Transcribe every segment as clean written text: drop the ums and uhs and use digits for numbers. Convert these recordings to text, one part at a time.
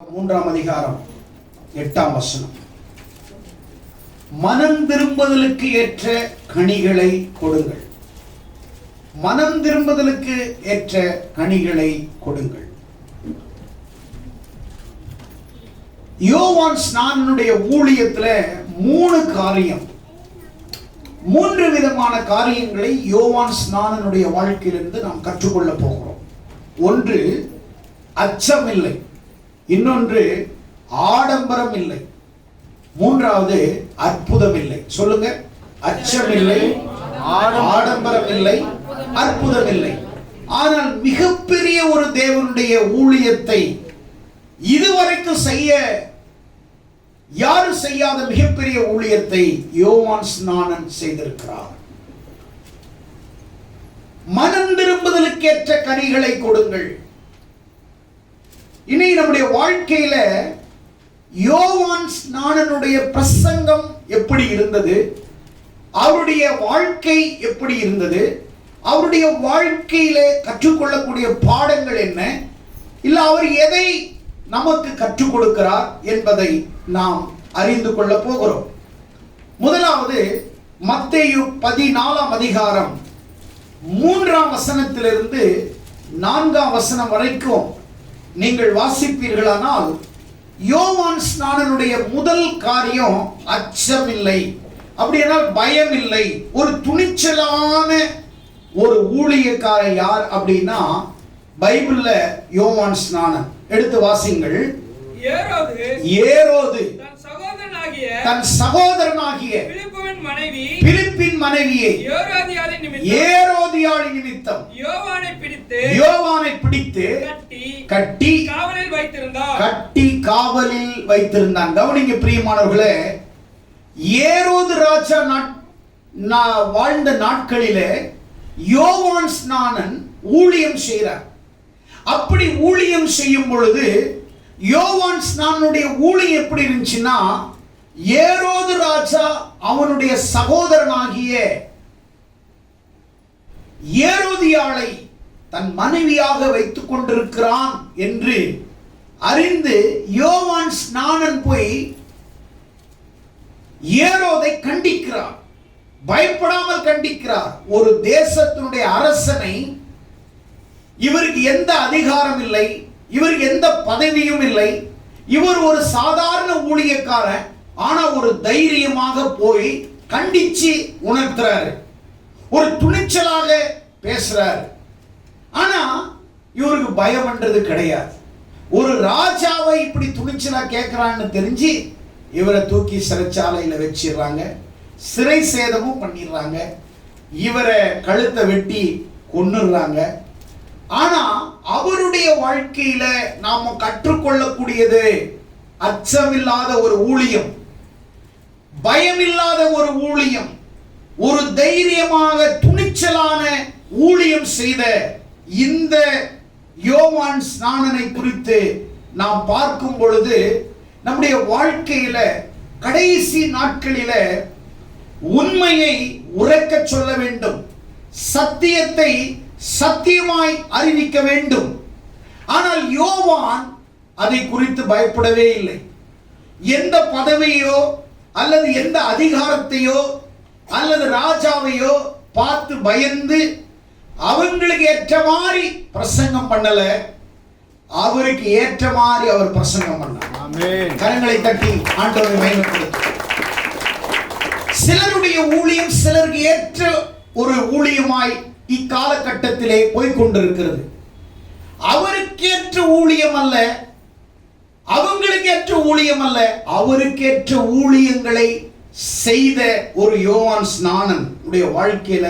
3ஆம் அதிகாரம் 8ஆம் வசனம். மனம் திரும்புதலுக்கு ஏற்ற கனிகளை கொடுங்கள். மனம் திரும்புதலுக்கு ஏற்ற கனிகளை கொடுங்கள். யோவான் ஸ்நானனுடைய ஊழியத்துல 3 விதமான காரியங்களை யோவான் ஸ்நானனுடைய வாழ்க்கையிலிருந்து நாம் கற்றுக்கொள்ள போகிறோம். ஒன்று, அச்சமில்லை. இன்னொன்று, ஆடம்பரம் இல்லை. மூன்றாவது, அற்புதம் இல்லை. சொல்லுங்க, அச்சமில்லை, ஆடம்பரம் இல்லை, அற்புதம் இல்லை. ஆனால் மிகப்பெரிய ஒரு தேவனுடைய ஊழியத்தை இதுவரைக்கும் யாரும் செய்யாத மிகப்பெரிய ஊழியத்தை யோவான் ஸ்நானன் செய்திருக்கிறார். மனம் திரும்புதலுக்கேற்ற கனிகளை கொடுங்கள். இனி நம்முடைய வாழ்க்கையில யோவான் ஸ்நானனுடைய பிரசங்கம் எப்படி இருந்தது, அவருடைய வாழ்க்கை எப்படி இருந்தது, அவருடைய வாழ்க்கையில கற்றுக்கொள்ளக்கூடிய பாடங்கள் என்ன, இல்ல அவர் எதை நமக்கு கற்றுக் கொடுக்கிறார் என்பதை நாம் அறிந்து கொள்ள போகிறோம். முதலாவது, மத்தேயு 14ஆம் அதிகாரம் 3ஆம் வசனத்திலிருந்து 4ஆம் வசனம் வரைக்கும் நீங்கள் வாசிப்பீர்களானால், யோவான் ஸ்நானனுடைய முதல் காரியம் அச்சமில்லை. அப்படியானால் பயம் இல்லை. ஒரு துணிச்சலான ஒரு ஊழியக்காரர் யார் அப்படின்னா பைபிள்ல யோவான் ஸ்நானன். எடுத்து வாசிங்கள். ஏரோது தன் சகோதரனாகிய பிலிப்பின் மனைவியை ஏரோதியாளின் நிமித்தம் யோவானை பிடித்து கட்டி காவலில் வைத்திருந்தான். கவனிங்க பிரியமானவர்களே, ஏரோது ராஜா வாழ்ந்த நாட்களிலே யோவான் ஸ்நானன் ஊழியம் செய்கிறார். அப்படி ஊழியம் செய்யும் பொழுது யோவான் ஸ்நானனுடைய ஊழியம் எப்படி இருந்துச்சுன்னா, ஏரோது ராஜா அவனுடைய சகோதரனாகிய ஏரோதியாளை தன் மனைவியாக வைத்துக் கொண்டிருக்கிறான் என்று அறிந்து யோவான் ஸ்நானன் போய் ஏரோதை கண்டிக்கிறார். பயப்படாமல் கண்டிக்கிறார். ஒரு தேசத்தினுடைய அரசனை, இவருக்கு எந்த அதிகாரம் இல்லை, இவருக்கு எந்த பதவியும் இல்லை, இவர் ஒரு சாதாரண ஊழியக்காரன், ஆனா ஒரு தைரியமாக போய் கண்டிச்சு உணர்த்துறாரு, ஒரு துணிச்சலாக பேசுறாரு. ஆனா இவருக்கு பயம்ன்றது கிடையாது. ஒரு ராஜாவை இப்படி துணிச்சலா கேட்கிறான்னு தெரிஞ்சு இவரை தூக்கி சிறைச்சாலையில வச்சிடுறாங்க, சிறை சேதமும் பண்ணிடுறாங்க, இவரை கழுத்தை வெட்டி கொன்னுறாங்க. ஆனா அவருடைய வாழ்க்கையில நாம கற்றுக்கொள்ளக்கூடியது அச்சமில்லாத ஒரு ஊழியம், பயமில்லாத ஒரு ஊழியம், ஒரு தைரியமாக துணிச்சலான ஊழியம் செய்த இந்த யோவான் ஸ்நானனை குறித்து நாம் பார்க்கும் பொழுது, நம்முடைய வாழ்க்கையில கடைசி நாட்களில உண்மையை உரைக்க சொல்ல வேண்டும், சத்தியத்தை சத்தியமாய் அறிவிக்க வேண்டும். ஆனால் யோவான் அதை குறித்து பயப்படவே இல்லை. எந்த பதவியோ அல்லது எந்த அதிகாரத்தையோ அல்லது ராஜாவையோ பார்த்து பயந்து அவங்களுக்கு ஏற்ற மாதிரி பிரசங்கம் பண்ணல, அவருக்கு ஏற்ற மாதிரி அவர் பிரசங்கம் பண்ணார். ஆமென். கரங்களை தட்டி ஆண்டவரை மகிமைப்படுத்து. சிலருடைய ஊழியம் சிலருக்கு ஏற்ற ஒரு ஊழியமாய் இக்காலகட்டத்திலே போய்கொண்டிருக்கிறது. அவருக்கேற்ற ஊழியம் அல்ல, அவங்களுக்கேற்ற ஊழியம் அல்ல, அவருக்கேற்ற ஊழியங்களை செய்த ஒரு யோவான் ஸ்நானன் உடைய வாழ்க்கையில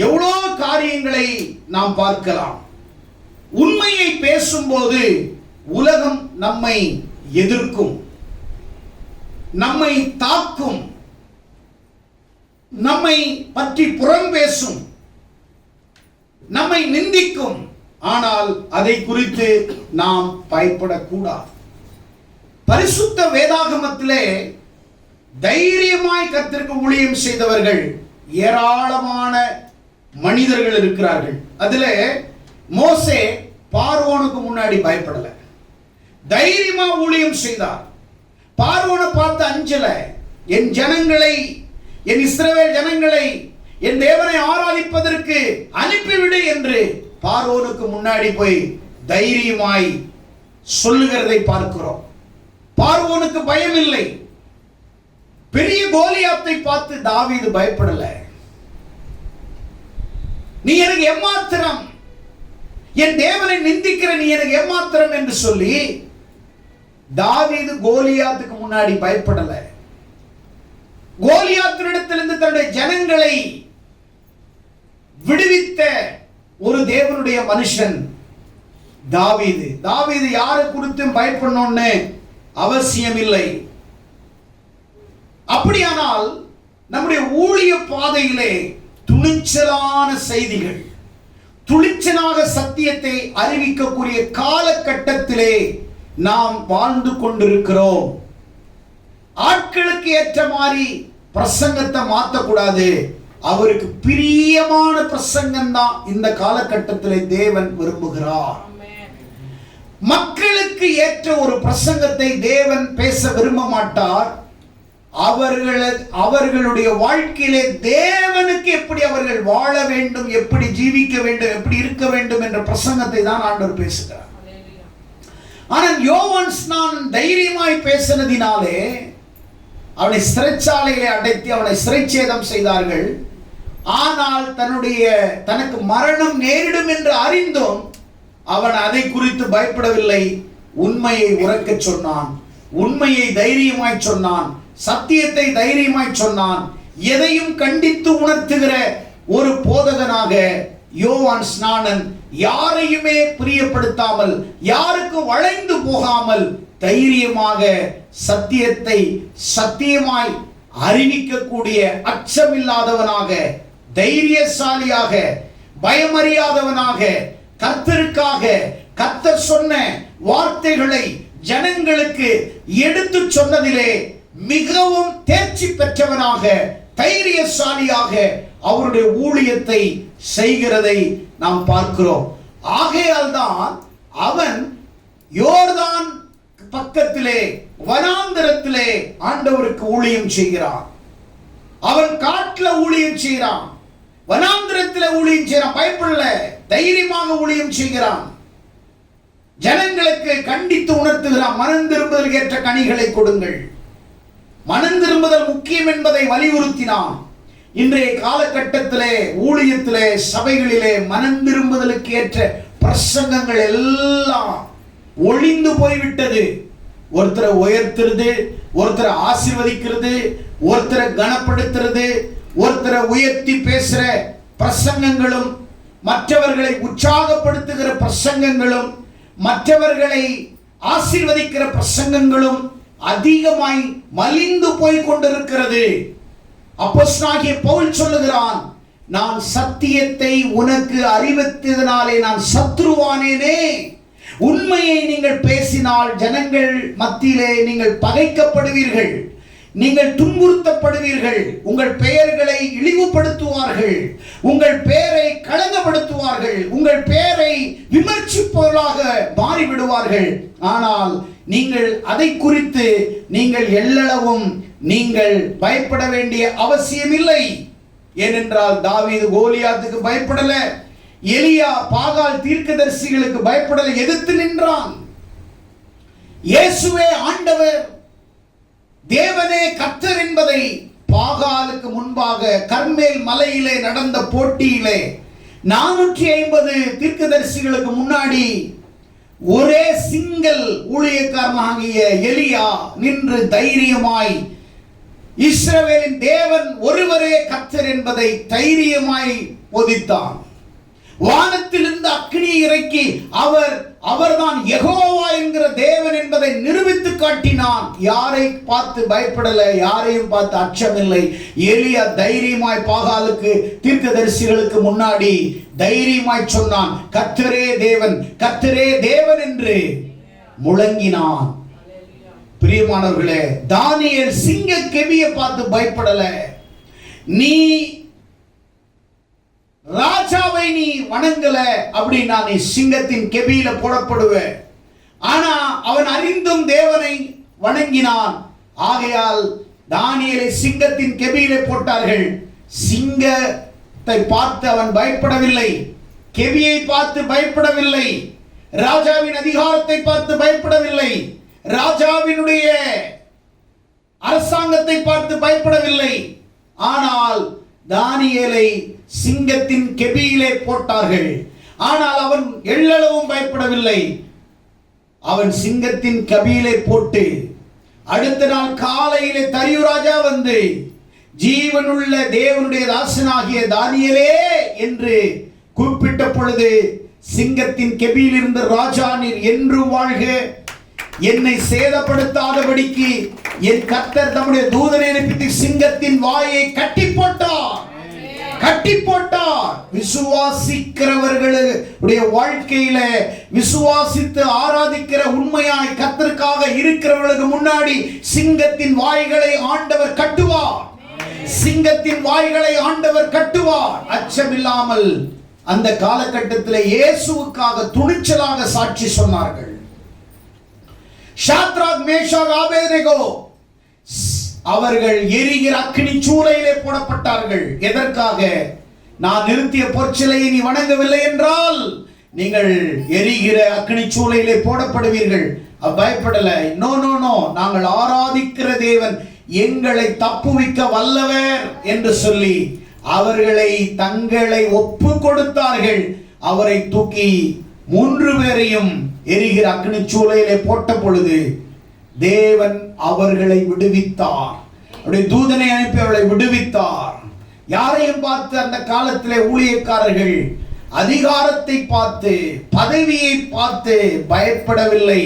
எவ்வளோ காரியங்களை நாம் பார்க்கலாம். உண்மையை பேசும்போது உலகம் நம்மை எதிர்க்கும், நம்மை தாக்கும், நம்மை பற்றி புறம் பேசும், நம்மை நிந்திக்கும். ஆனால் அதை குறித்து நாம் பயப்படக்கூடாது. பரிசுத்த வேதாகமத்திலே தைரியமாய் கர்த்தருக்கு ஊழியம் செய்தவர்கள் ஏராளமான மனிதர்கள் இருக்கிறார்கள். அதிலே மோசே பார்வோனுக்கு முன்னாடி பயப்படல, தைரியமா ஊழியம் செய்தார். பார்வோனை பார்த்து அஞ்சல. என் ஜனங்களை, என் இஸ்ரவேல் ஜனங்களை என் தேவனை ஆராதிப்பதற்கு அனுப்பிவிடு என்று பார்வோனுக்கு முன்னாடி போய் தைரியமாய் சொல்லுகிறதை பார்க்கிறோம். பார்வோனுக்கு பயம் இல்லை. பெரிய கோலியாத்தை பார்த்து தாவீது பயப்படல. நீ எனக்கு எம்மாத்திரம், என் தேவனை நிந்திக்கிற நீ எனக்கு எம்மாத்திரம் என்று சொல்லி தாவீது கோலியாத்துக்கு முன்னாடி பயப்படல. கோலியாத்தினிடத்திலிருந்து தன்னுடைய ஜனங்களை விடுவித்த ஒரு தேவனுடைய மனுஷன் தாவீது. தாவீது யாரை குறித்தும் பயப்படணும்னு அவசியம் இல்லை. அப்படியானால் நம்முடைய ஊழிய பாதையிலே துணிச்சலான செய்திகள், துணிச்சலாக சத்தியத்தை அறிவிக்கக்கூடிய காலகட்டத்திலே நாம் வாழ்ந்து கொண்டிருக்கிறோம். ஆட்களுக்கு ஏற்ற மாதிரி பிரசங்கத்தை மாற்றக்கூடாது. அவருக்கு பிரியமான பிரசங்கம் தான் இந்த காலகட்டத்திலே தேவன் விரும்புகிறார். மக்களுக்கு ஏற்ற ஒரு பிரசங்கத்தை தேவன் பேச விரும்ப மாட்டார். அவர்களுடைய வாழ்க்கையிலே தேவனுக்கு எப்படி அவர்கள் வாழ வேண்டும், எப்படி ஜீவிக்க வேண்டும், எப்படி இருக்க வேண்டும் என்ற பிரசங்கத்தை தான் ஆண்டவர் பேசுகிறார். ஆனால் யோவான் ஸ்நானன் தைரியமாய் பேசினதினாலே அவனை சிறைச்சாலையிலே அடைத்து அவனை சிறைச்சேதம் செய்தார்கள். ஆனால் தனக்கு மரணம் நேரிடும் என்று அறிந்தும் அவன் அதை குறித்து பயப்படவில்லை. உண்மையை உரக்கச் சொன்னான், உண்மையை தைரியமாய் சொன்னான், சத்தியத்தை தைரியமாய் சொன்னான். எதையும் கண்டித்து உணர்த்துகிற ஒரு போதகனாக யோவான் ஸ்நானன் யாரையுமே பிரியப்படுத்தாமல், யாருக்கு வளைந்து போகாமல் தைரியமாக சத்தியத்தை சத்தியமாய் அறிவிக்கக்கூடிய அச்சமில்லாதவனாக, தைரியசாலியாக, பயமறியாதவனாக, கர்த்தருக்காக கர்த்தர் சொன்ன வார்த்தைகளை ஜனங்களுக்கு எடுத்து சொன்னதிலே மிகவும் தேர்ச்சி பெற்றவனாக, தைரியசாலியாக அவருடைய ஊழியத்தை செய்கிறதை நாம் பார்க்கிறோம். ஆகையால் தான் அவன் யோர்தான் பக்கத்திலே வனாந்தரத்திலே ஆண்டவருக்கு ஊழியம் செய்கிறான். அவன் காட்டுல ஊழியம் செய்கிறான், வனாந்தரத்திலே ஊழியம் செய்கிறான். பயப்படல, தைரியமாக ஊழியம் செய்கிறான். ஜனங்களுக்கு கண்டித்து உணர்த்துகிறான். மனம் திரும்புதல் ஏற்ற கனிகளை கொடுங்கள். மனம் திரும்புதல் முக்கியம் என்பதை வலியுறுத்தினான். இன்றைய காலகட்டத்திலே ஊழியத்திலே சபைகளிலே மனம் திரும்புதலுக்கு ஏற்ற பிரசங்கங்கள் எல்லாம் ஒளிந்து போய்விட்டது. ஒருத்தரை உயர்த்துறது, ஒருத்தரை ஆசீர்வதிக்கிறது, ஒருத்தரை கனப்படுத்துறது, ஒருத்தரை உயர்த்தி பேசுற பிரசங்கங்களும், மற்றவர்களை உற்சாகப்படுத்துகிற பிரசங்கங்களும், மற்றவர்களை ஆசீர்வதிக்கிற பிரசங்கங்களும் அதிகமாய் மலிந்து போய் கொண்டிருக்கிறது. அப்போஸ்தலனாகிய பவுல் சொல்லுகிறான், நான் சத்தியத்தை உனக்கு அறிவித்ததினாலே நான் சத்ருவானேனே. உண்மையை நீங்கள் பேசினால் ஜனங்கள் மத்தியிலே நீங்கள் பகைக்கப்படுவீர்கள், நீங்கள் துன்புறுத்தப்படுவீர்கள், உங்கள் பெயர்களை இழிவுபடுத்துவார்கள், உங்கள் பெயரை களங்கப்படுத்துவார்கள், உங்கள் பெயரை விமர்சிப்பவர்களாக மாறிவிடுவார்கள். ஆனால் நீங்கள் அதை குறித்து நீங்கள் எல்லளவும் நீங்கள் பயப்பட வேண்டிய அவசியம் இல்லை. ஏனென்றால் தாவீது கோலியாத்துக்கு பயப்படல, எலியா பாகால் தீர்க்கதரிசிகளுக்கு பயப்படல, எதிர்த்து நின்றான். இயேசுவே ஆண்டவர், தேவனே கர்த்தர் என்பதை பாகாலுக்கு முன்பாக கர்மேல் மலையிலே நடந்த போட்டியிலே 450 தீர்க்கதரிசிகளுக்கு முன்னாடி ஒரே சிங்கிள் ஊழியக்காரனாகிய எலியா நின்று தைரியமாய் இஸ்ரவேலின் தேவன் ஒருவரே கர்த்தர் என்பதை தைரியமாய் போதித்தான். வானத்திலிருந்து அக்கினியை இறக்கி அவர்தான் யெகோவா என்கிற தேவன் என்பதை நிரூபித்து காட்டினான். யாரை பார்த்து பயப்படல, யாரையும் பார்த்து அச்சமில்லை. எலியா தைரியமாய் பாகாலுக்கு தீர்க்கதரிசிகளுக்கு முன்னாடி தைரியமாய் சொன்னான், கர்த்தரே தேவன், கர்த்தரே தேவன் என்று முழங்கினான். பிரியமானவர்களே, தானியேல் சிங்க கெபியை பார்த்து பயப்படல. நீ ராஜாவை நீ வணங்கல அப்படின்னா நீ சிங்கத்தின் கெபியில போடப்படுவ. ஆனா அவன் அறிந்தும் தேவனை வணங்கினான். ஆகையால் தானியேலை சிங்கத்தின் கெபியிலே போட்டார்கள். சிங்கத்தை பார்த்து அவன் பயப்படவில்லை, கெபியை பார்த்து பயப்படவில்லை, ராஜாவின் அதிகாரத்தை பார்த்து பயப்படவில்லை, ராஜாவினுடைய அரசாங்கத்தை பார்த்து பயப்படவில்லை. ஆனால் தானியேலை சிங்கத்தின் கெபியிலே போட்டார்கள். ஆனால் அவன் எள்ளளவும் பயப்படவில்லை. அவன் சிங்கத்தின் கெபியிலே போட்டு அடுத்த நாள் காலையிலே தரியு ராஜா வந்து, ஜீவனுள்ள தேவனுடைய தாசனாகிய தானியேலே என்று கூப்பிட்ட பொழுது, சிங்கத்தின் கெபியில் இருந்த ராஜா, நீர் என்று வாழ்க, என்னை சேதப்படுத்தாதபடிக்கு என் கர்த்தர் தம்முடைய தூதனை அனுப்பி சிங்கத்தின் வாயை கட்டி போட்டார். விசுவாசிக்கிறவர்களுடைய வாழ்க்கையில, விசுவாசித்து ஆராதிக்கிற உண்மையாய் கர்த்தருக்காக இருக்கிறவர்களுக்கு முன்னாடி சிங்கத்தின் வாய்களை ஆண்டவர் கட்டுவார். சிங்கத்தின் வாய்களை ஆண்டவர் கட்டுவார். அச்சமில்லாமல் அந்த காலகட்டத்தில் இயேசுவுக்காக துணிச்சலாக சாட்சி சொன்னார்கள். ஷாத்ராக், மேஷாக், ஆபேத்நேகோ அவர்கள் எரிகிற அக்கினி சூளையிலே போடப்பட்டார்கள். எதற்காக? நான் நிறுத்திய பொற்சிலையை நீ வணங்கவில்லை என்றால் நீங்கள் எரிகிற அக்கினி சூளையிலே போடப்படுவீர்கள். பயப்படல. நோ நோ நோ, நாங்கள் ஆராதிக்கிற தேவன் எங்களை தப்புவிக்க வல்லவர் என்று சொல்லி அவர்களை தங்களை ஒப்பு கொடுத்தார்கள். அவரை தூக்கி 3 பேரையும் எரிகிற அக்கினி சூளையிலே போட்ட பொழுது தேவன் அவர்களை விடுவித்தார். அவருடைய தூதனை அனுப்பி அவர்களை விடுவித்தார். யாரையும் பார்த்து அந்த காலத்திலே ஊழியக்காரர்கள் அதிகாரத்தை பார்த்து, பதவியை பார்த்து பயப்படவில்லை.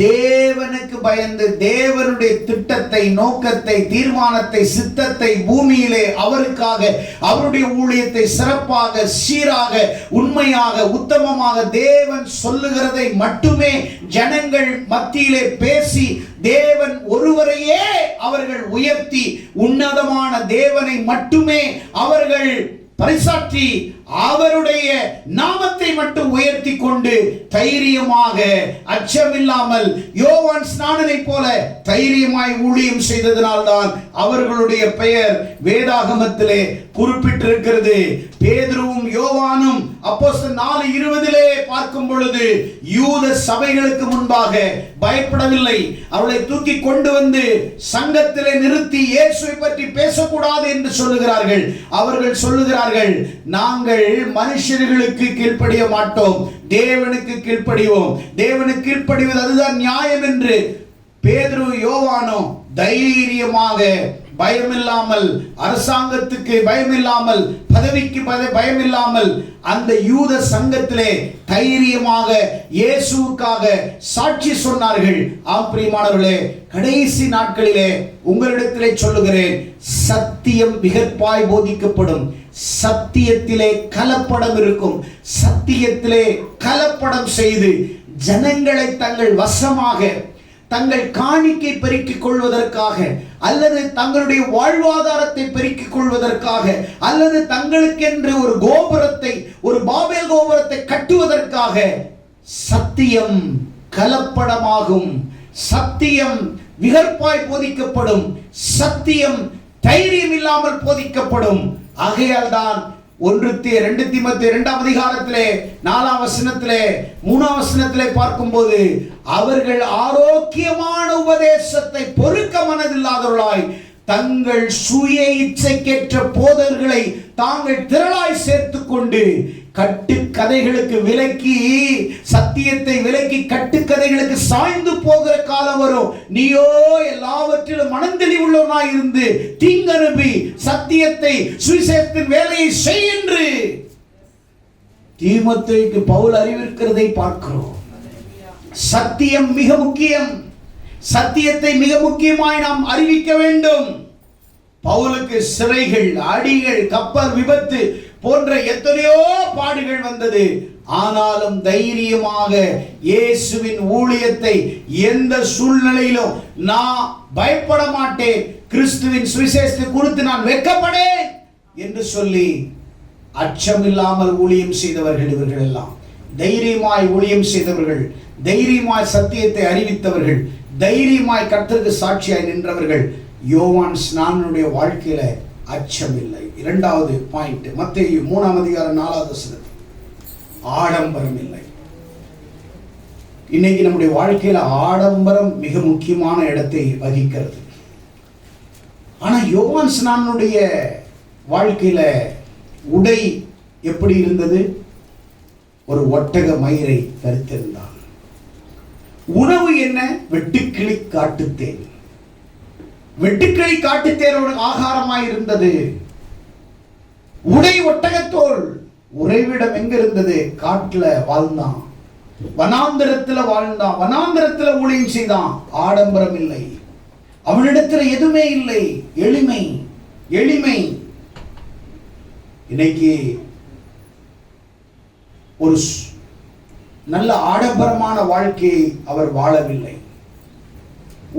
தேவனுக்கு பயந்து தேவனுடைய திட்டத்தை, நோக்கத்தை, தீர்மானத்தை, சித்தத்தை பூமியிலே அவருக்காக அவருடைய ஊழியத்தை சிறப்பாக, சீராக, உண்மையாக, உத்தமமாக தேவன் சொல்லுகிறதை மட்டுமே ஜனங்கள் மத்தியிலே பேசி தேவன் ஒருவரையே அவர்கள் உயர்த்தி உன்னதமான தேவனை மட்டுமே அவர்கள் பரிசாற்றி அவருடைய நாமத்தை மட்டும் உயர்த்தி கொண்டு தைரியமாக, அச்சமில்லாமல் யோவான் ஸ்நானனை போல தைரியமாய் ஊழியம் செய்ததனால்தான் அவர்களுடைய பெயர் வேதாகமத்திலே குறிப்பிட்டிருக்கிறது. பேதுருவும் யோவானும் அப்போஸ்தலர் 4:20 பார்க்கும் பொழுது யூத சபைகளுக்கு முன்பாக பயப்படவில்லை. அவளை தூக்கி கொண்டு வந்து சங்கத்திலே நிறுத்தி இயேசுவை பற்றி பேசக்கூடாது என்று சொல்லுகிறார்கள். அவர்கள் சொல்லுகிறார்கள், நாங்கள் மனுஷர்களுக்கு கீழ்ப்படிய மாட்டோம், தேவனுக்கு கீழ்ப்படிவோம், தேவனுக்கு கீழ்ப்படிவது அதுதான் நியாயம் என்று. பேதுரு யோவானும் தைரியமாக, பயமில்லாமல், அரசாங்கத்துக்கு பயமில்லாமல், பதவிக்கு பயமில்லாமல் அந்த யூத சங்கத்திலே தைரியமாக இயேசுவுக்காக சாட்சி சொன்னார்கள். பிரியமானவர்களே, கடைசி நாட்களிலே உங்களிடத்திலே சொல்லுகிறேன், சத்தியம் விகற்பாய் போதிக்கப்படும். சத்தியத்திலே கலப்படம் இருக்கும். சத்தியத்திலே கலப்படம் செய்து ஜனங்களை தங்கள் வசமாக, தங்கள் காணிக்கை பெருக்கிக் கொள்வதற்காக, அல்லது தங்களுடைய வாழ்வாதாரத்தை பெருக்கிக் கொள்வதற்காக, அல்லது தங்களுக்கென்று ஒரு கோபுரத்தை, ஒரு பாபேல் கோபுரத்தை கட்டுவதற்காக சத்தியம் கலப்படமாகும். சத்தியம் விகற்பாய் போதிக்கப்படும். சத்தியம் தைரியம் இல்லாமல் போதிக்கப்படும். ஆகையால் தான் 2 தீமோத்தேயு 2 அதிகாரத்திலே 4 வசனத்திலே 3 வசனத்திலே பார்க்கும்போது, அவர்கள் ஆரோக்கியமான உபதேசத்தை பொறுக்க மனதில்லாதவர்களாய் தங்கள் சுய இச்சைக்கேற்ற போதர்களை தாங்கள் திரளாய் சேர்த்துக் கொண்டு கட்டுக்கதைகளுக்கு விலக்கி, சத்தியத்தை விலக்கி கட்டுக்கதைகளுக்கு சாய்ந்து போகிற காலம் வரும். நீயோ எல்லாவற்றிலும் மனந்தெளிவுள்ளவனாய் இருந்து தீங்கனுப்பி சத்தியத்தை, சுவிசேஷத்தின் வேலையை செய் என்று தீமோத்தேயுக்கு பவுல் அறிவிக்கிறதை பார்க்கிறோம். சத்தியம் மிக முக்கியம். சத்தியத்தை மிக முக்கியமாய் நாம் அறிவிக்க வேண்டும். பவுலுக்கு சிறைகள், அடிகள், கப்பல் விபத்து போன்ற எத்தனையோ பாடுகள் வந்தது. ஆனாலும் தைரியமாக இயேசுவின் ஊழியத்தை எந்த சூழ்நிலையிலும் நான் பயப்பட மாட்டேன், கிறிஸ்துவின் சுவிசேஷத்தை குறித்து நான் வெட்கப்படேன் என்று சொல்லி அச்சமில்லாமல் ஊழியம் செய்தவர்கள் இவர்கள் எல்லாம். தைரியமாய் ஊழியம் செய்தவர்கள், தைரியமாய் சத்தியத்தை அறிவித்தவர்கள், தைரியமாய் கர்த்தருக்கு சாட்சியாய் நின்றவர்கள். யோவான் ஸ்நானனுடைய வாழ்க்கையில அச்சம் இல்லை. இரண்டாவது பாயிண்ட், மத்தேயு 3:4 ஆடம்பரம் இல்லை. இன்னைக்கு நம்முடைய வாழ்க்கையில ஆடம்பரம் மிக முக்கியமான இடத்தை வகிக்கிறது. ஆனா யோவான் ஸ்நானனுடைய வாழ்க்கையில உடை எப்படி இருந்தது? ஒரு ஒட்டக மயிரை தரித்திருந்தான். உணவு என்ன? வெட்டுக்கிளி காட்டுத்தேன். வெட்டுக்கிளி காட்டுத்தேனோட ஆகாரமாய் இருந்தது. உடை ஒட்டகத்தோல். உறைவிடம் எங்க இருந்தது? காட்டுல வாழ்ந்தான், வனாந்திரத்துல வாழ்ந்தான், வனாந்திரத்துல ஊழியம் செய்தான். ஆடம்பரம் இல்லை அவனிடத்துல, எதுவுமே இல்லை. எளிமை, எளிமை. இன்னைக்கு ஒரு நல்ல ஆடம்பரமான வாழ்க்கையை அவர் வாழவில்லை.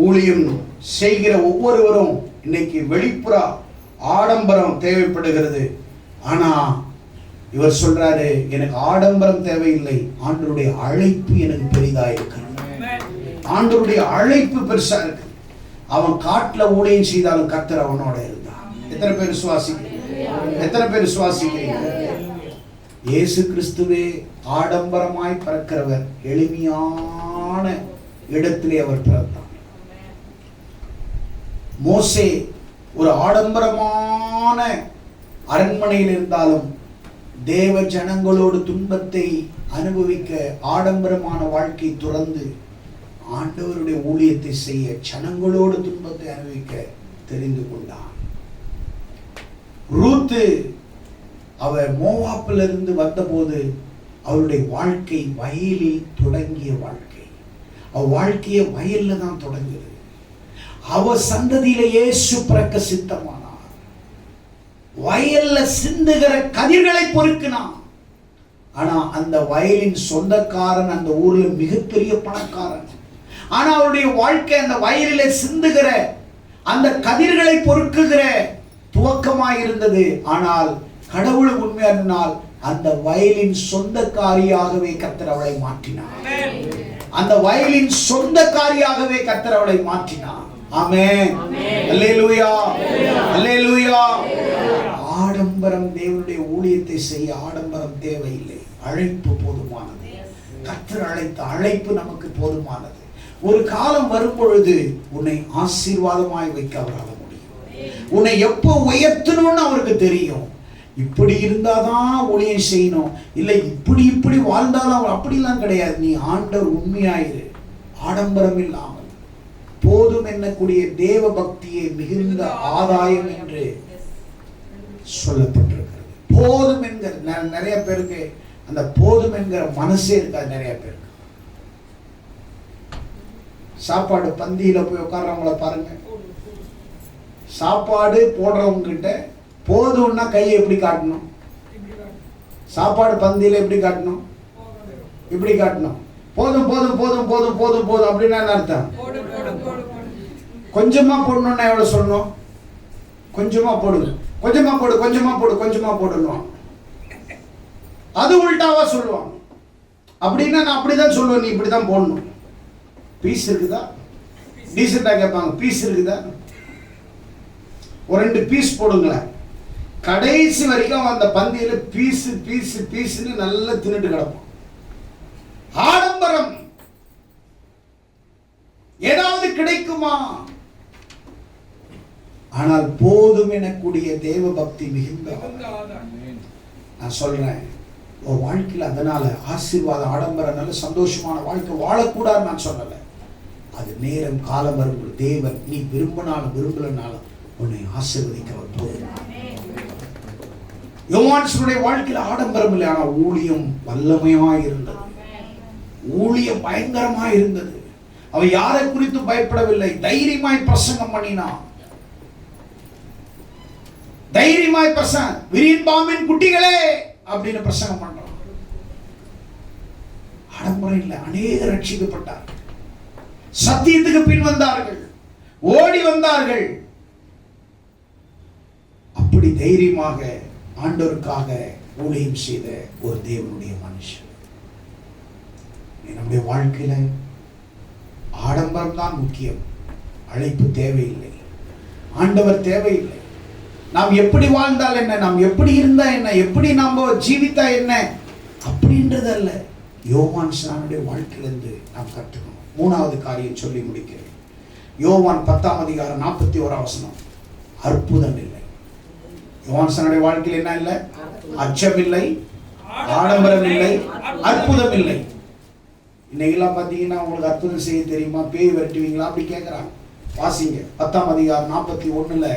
ஊழியம் செய்கிற ஒவ்வொருவரும் இன்னைக்கு வெளிப்புற ஆடம்பரம் தேவைப்படுகிறது. ஆனா இவர் சொல்றாரு, எனக்கு ஆடம்பரம் தேவையில்லை, ஆண்டவருடைய அழைப்பு எனக்கு பெரிதா இருக்கு. ஆண்டவருடைய அழைப்பு பெருசா இருக்கு. அவன் காட்டுல ஊழியம் செய்தாலும் கர்த்தர் அவனோட இருந்தான். எத்தனை பேர் விசுவாசிக்கிறீங்க? எத்தனை பேர் விசுவாசிக்கிறீங்க? இயேசு கிறிஸ்துவே ஆடம்பரமாய் பிறக்கிறவர், எளிமையான இடத்திலே அவர் பிறந்தார். மோசே ஒரு ஆடம்பரமான அரண்மனையில் இருந்தாலும் தேவ ஜனங்களோடு துன்பத்தை அனுபவிக்க ஆடம்பரமான வாழ்க்கை துறந்து ஆண்டவருடைய ஊழியத்தை செய்ய, ஜனங்களோடு துன்பத்தை அனுபவிக்க தெரிந்து கொண்டான். ரூத்து அவர் மோவாப்பிலிருந்து வந்தபோது அவருடைய வாழ்க்கை வயலில் தொடங்கிய வாழ்க்கை. அவ வாழ்க்கையை வயல்ல தான் தொடங்குது. அவ சந்ததியில இயேசு பிறக்க சித்தமானார். வயல்ல சிந்துகிற கதிர்களை பொறுக்கினான். ஆனா அந்த வயலின் சொந்தக்காரன் அந்த ஊர்ல மிகப்பெரிய பணக்காரன். ஆனா அவருடைய வாழ்க்கை அந்த வயலில சிந்துகிற அந்த கதிர்களை பொறுக்குகிற துவக்கமாய் இருந்தது. ஆனால் கடவுள் உண்மையானால் அந்த வயலின் சொந்தக்காரியாகவே கர்த்தர் அவளை மாற்றினார். அந்த வயலின் சொந்தக்காரியாகவே கர்த்தர் அவளை மாற்றினார். ஆமென். அல்லேலூயா, அல்லேலூயா. ஆடம்பரம், தேவனுடைய ஊழியத்தை செய்ய ஆடம்பரம் தேவையில்லை. அழைப்பு போதுமானது. கர்த்தர் அழைத்த அழைப்பு நமக்கு போதுமானது. ஒரு காலம் வரும் பொழுது உன்னை ஆசீர்வாதமாய் வைக்க அவரால் முடியும். உன்னை எப்போ உயர்த்தணும்னு அவருக்கு தெரியும். இப்படி இருந்தாதான் ஊழியம் செய்யணும், இல்லை இப்படி இப்படி வாழ்ந்தாலும், அப்படிலாம் கிடையாது. நீ ஆண்டவர் உண்மையாயிரு, ஆடம்பரம் இல்லாமல். போதும் என்னக்கூடிய தேவ பக்தியை மிகுந்த ஆதாயம் என்று சொல்லப்பட்டிருக்கிறது. போதும் என்கிற நிறைய பேருக்கு அந்த போதும் என்கிற மனசே இருக்காது. நிறைய பேருக்கு சாப்பாடு பந்தியில போய் உட்கார்றவங்கள பாருங்க. சாப்பாடு போடுறவங்க கிட்ட போதும்னா கையை எப்படி காட்டணும்? சாப்பாடு பந்தியில எப்படி காட்டணும்? இப்படி காட்டணும். போதும் போதும் போதும் போதும் போதும் போதும் அப்படின்னா என்ன அர்த்தம்? கொஞ்சமா போடணும்னா எவ்வளவு சொல்லணும்? கொஞ்சமா போடுங்க, கொஞ்சமா போடு, கொஞ்சமா போடு, கொஞ்சமா போடணும். அது உள்டாவா சொல்லுவான். அப்படின்னா நான் அப்படிதான் சொல்லுவேன், நீ இப்படிதான் போடணும். பீஸ் இருக்குதா? டீசெண்டா கேட்பாங்க, பீஸ் இருக்குதா? ஒரு 2 பீஸ் போடுங்களேன். கடைசி வரைக்கும் அந்த பந்தியில பீஸ் பீஸ் பீஸ்ன்னு நல்லா தின்னுட்டு கிடப்போம். ஆடம்பரம் ஏதாவது கிடைக்குமா? ஆனால் போதும் எனக்கூடிய தேவ பக்தி மிகுந்த. நான் சொல்றேன், ஒரு வாழ்க்கையில் அதனால ஆசீர்வாதம், ஆடம்பரம், நல்ல சந்தோஷமான வாழ்க்கை வாழக்கூடாது நான் சொல்லல. அது நேரம் காலம் வரும் தேவன் நீ விரும்பினாலும் விரும்பலனாலும் உன்னை ஆசீர்வதிக்க போகிறார். யோவானுடைய வாழ்க்கையில் ஆடம்பரம் இல்லை, ஆனால் ஊழியம் வல்லமையாய் இருந்தது. ஊழியம் பயங்கரமாய் இருந்தது. அவ யாரை குறித்து பயப்படவில்லை. தைரியமாய் பிரசங்கம் பண்ணினான். தைரியமாய் பிரசங்கம், விரியன் பாம்பின் குட்டிகளே அப்படின்னு பிரசங்கம் பண்றான். ஆடம்பரம் இல்லை. அநேகர் ரட்சிக்கப்பட்டார். சத்தியத்துக்கு பின் வந்தார்கள், ஓடி வந்தார்கள். அப்படி தைரியமாக ஆண்டவருக்காக ஊழியம் செய்த ஒரு தேவனுடைய மனுஷன். நம்முடைய வாழ்க்கையில ஆடம்பரம் தான் முக்கியம். அழைப்பு தேவையில்லை, ஆண்டவர் தேவையில்லை. நாம் எப்படி வாழ்ந்தால் என்ன, நாம் எப்படி இருந்தா என்ன, எப்படி நாம் ஜீவித்தா என்ன அப்படின்றது அல்ல. யோவான் ஸ்நானனுடைய வாழ்க்கையிலிருந்து நாம் கற்றுக்கணும். மூணாவது காரியம் சொல்லி முடிக்கிறேன். யோவான் 10:41 அற்புதம் இல்லை. யோவான் ஸ்நானனுடைய வாழ்க்கையில் என்ன இல்லை? அச்சம் இல்லை, ஆடம்பரம் இல்லை, அற்புதம் இல்லை. இன்னைக்கெல்லாம் பார்த்தீங்கன்னா உங்களுக்கு அற்புதம் செய்ய தெரியுமா, பேய் விரட்டுவீங்களா அப்படி கேட்குறாங்க. வாசிங்க 10:41.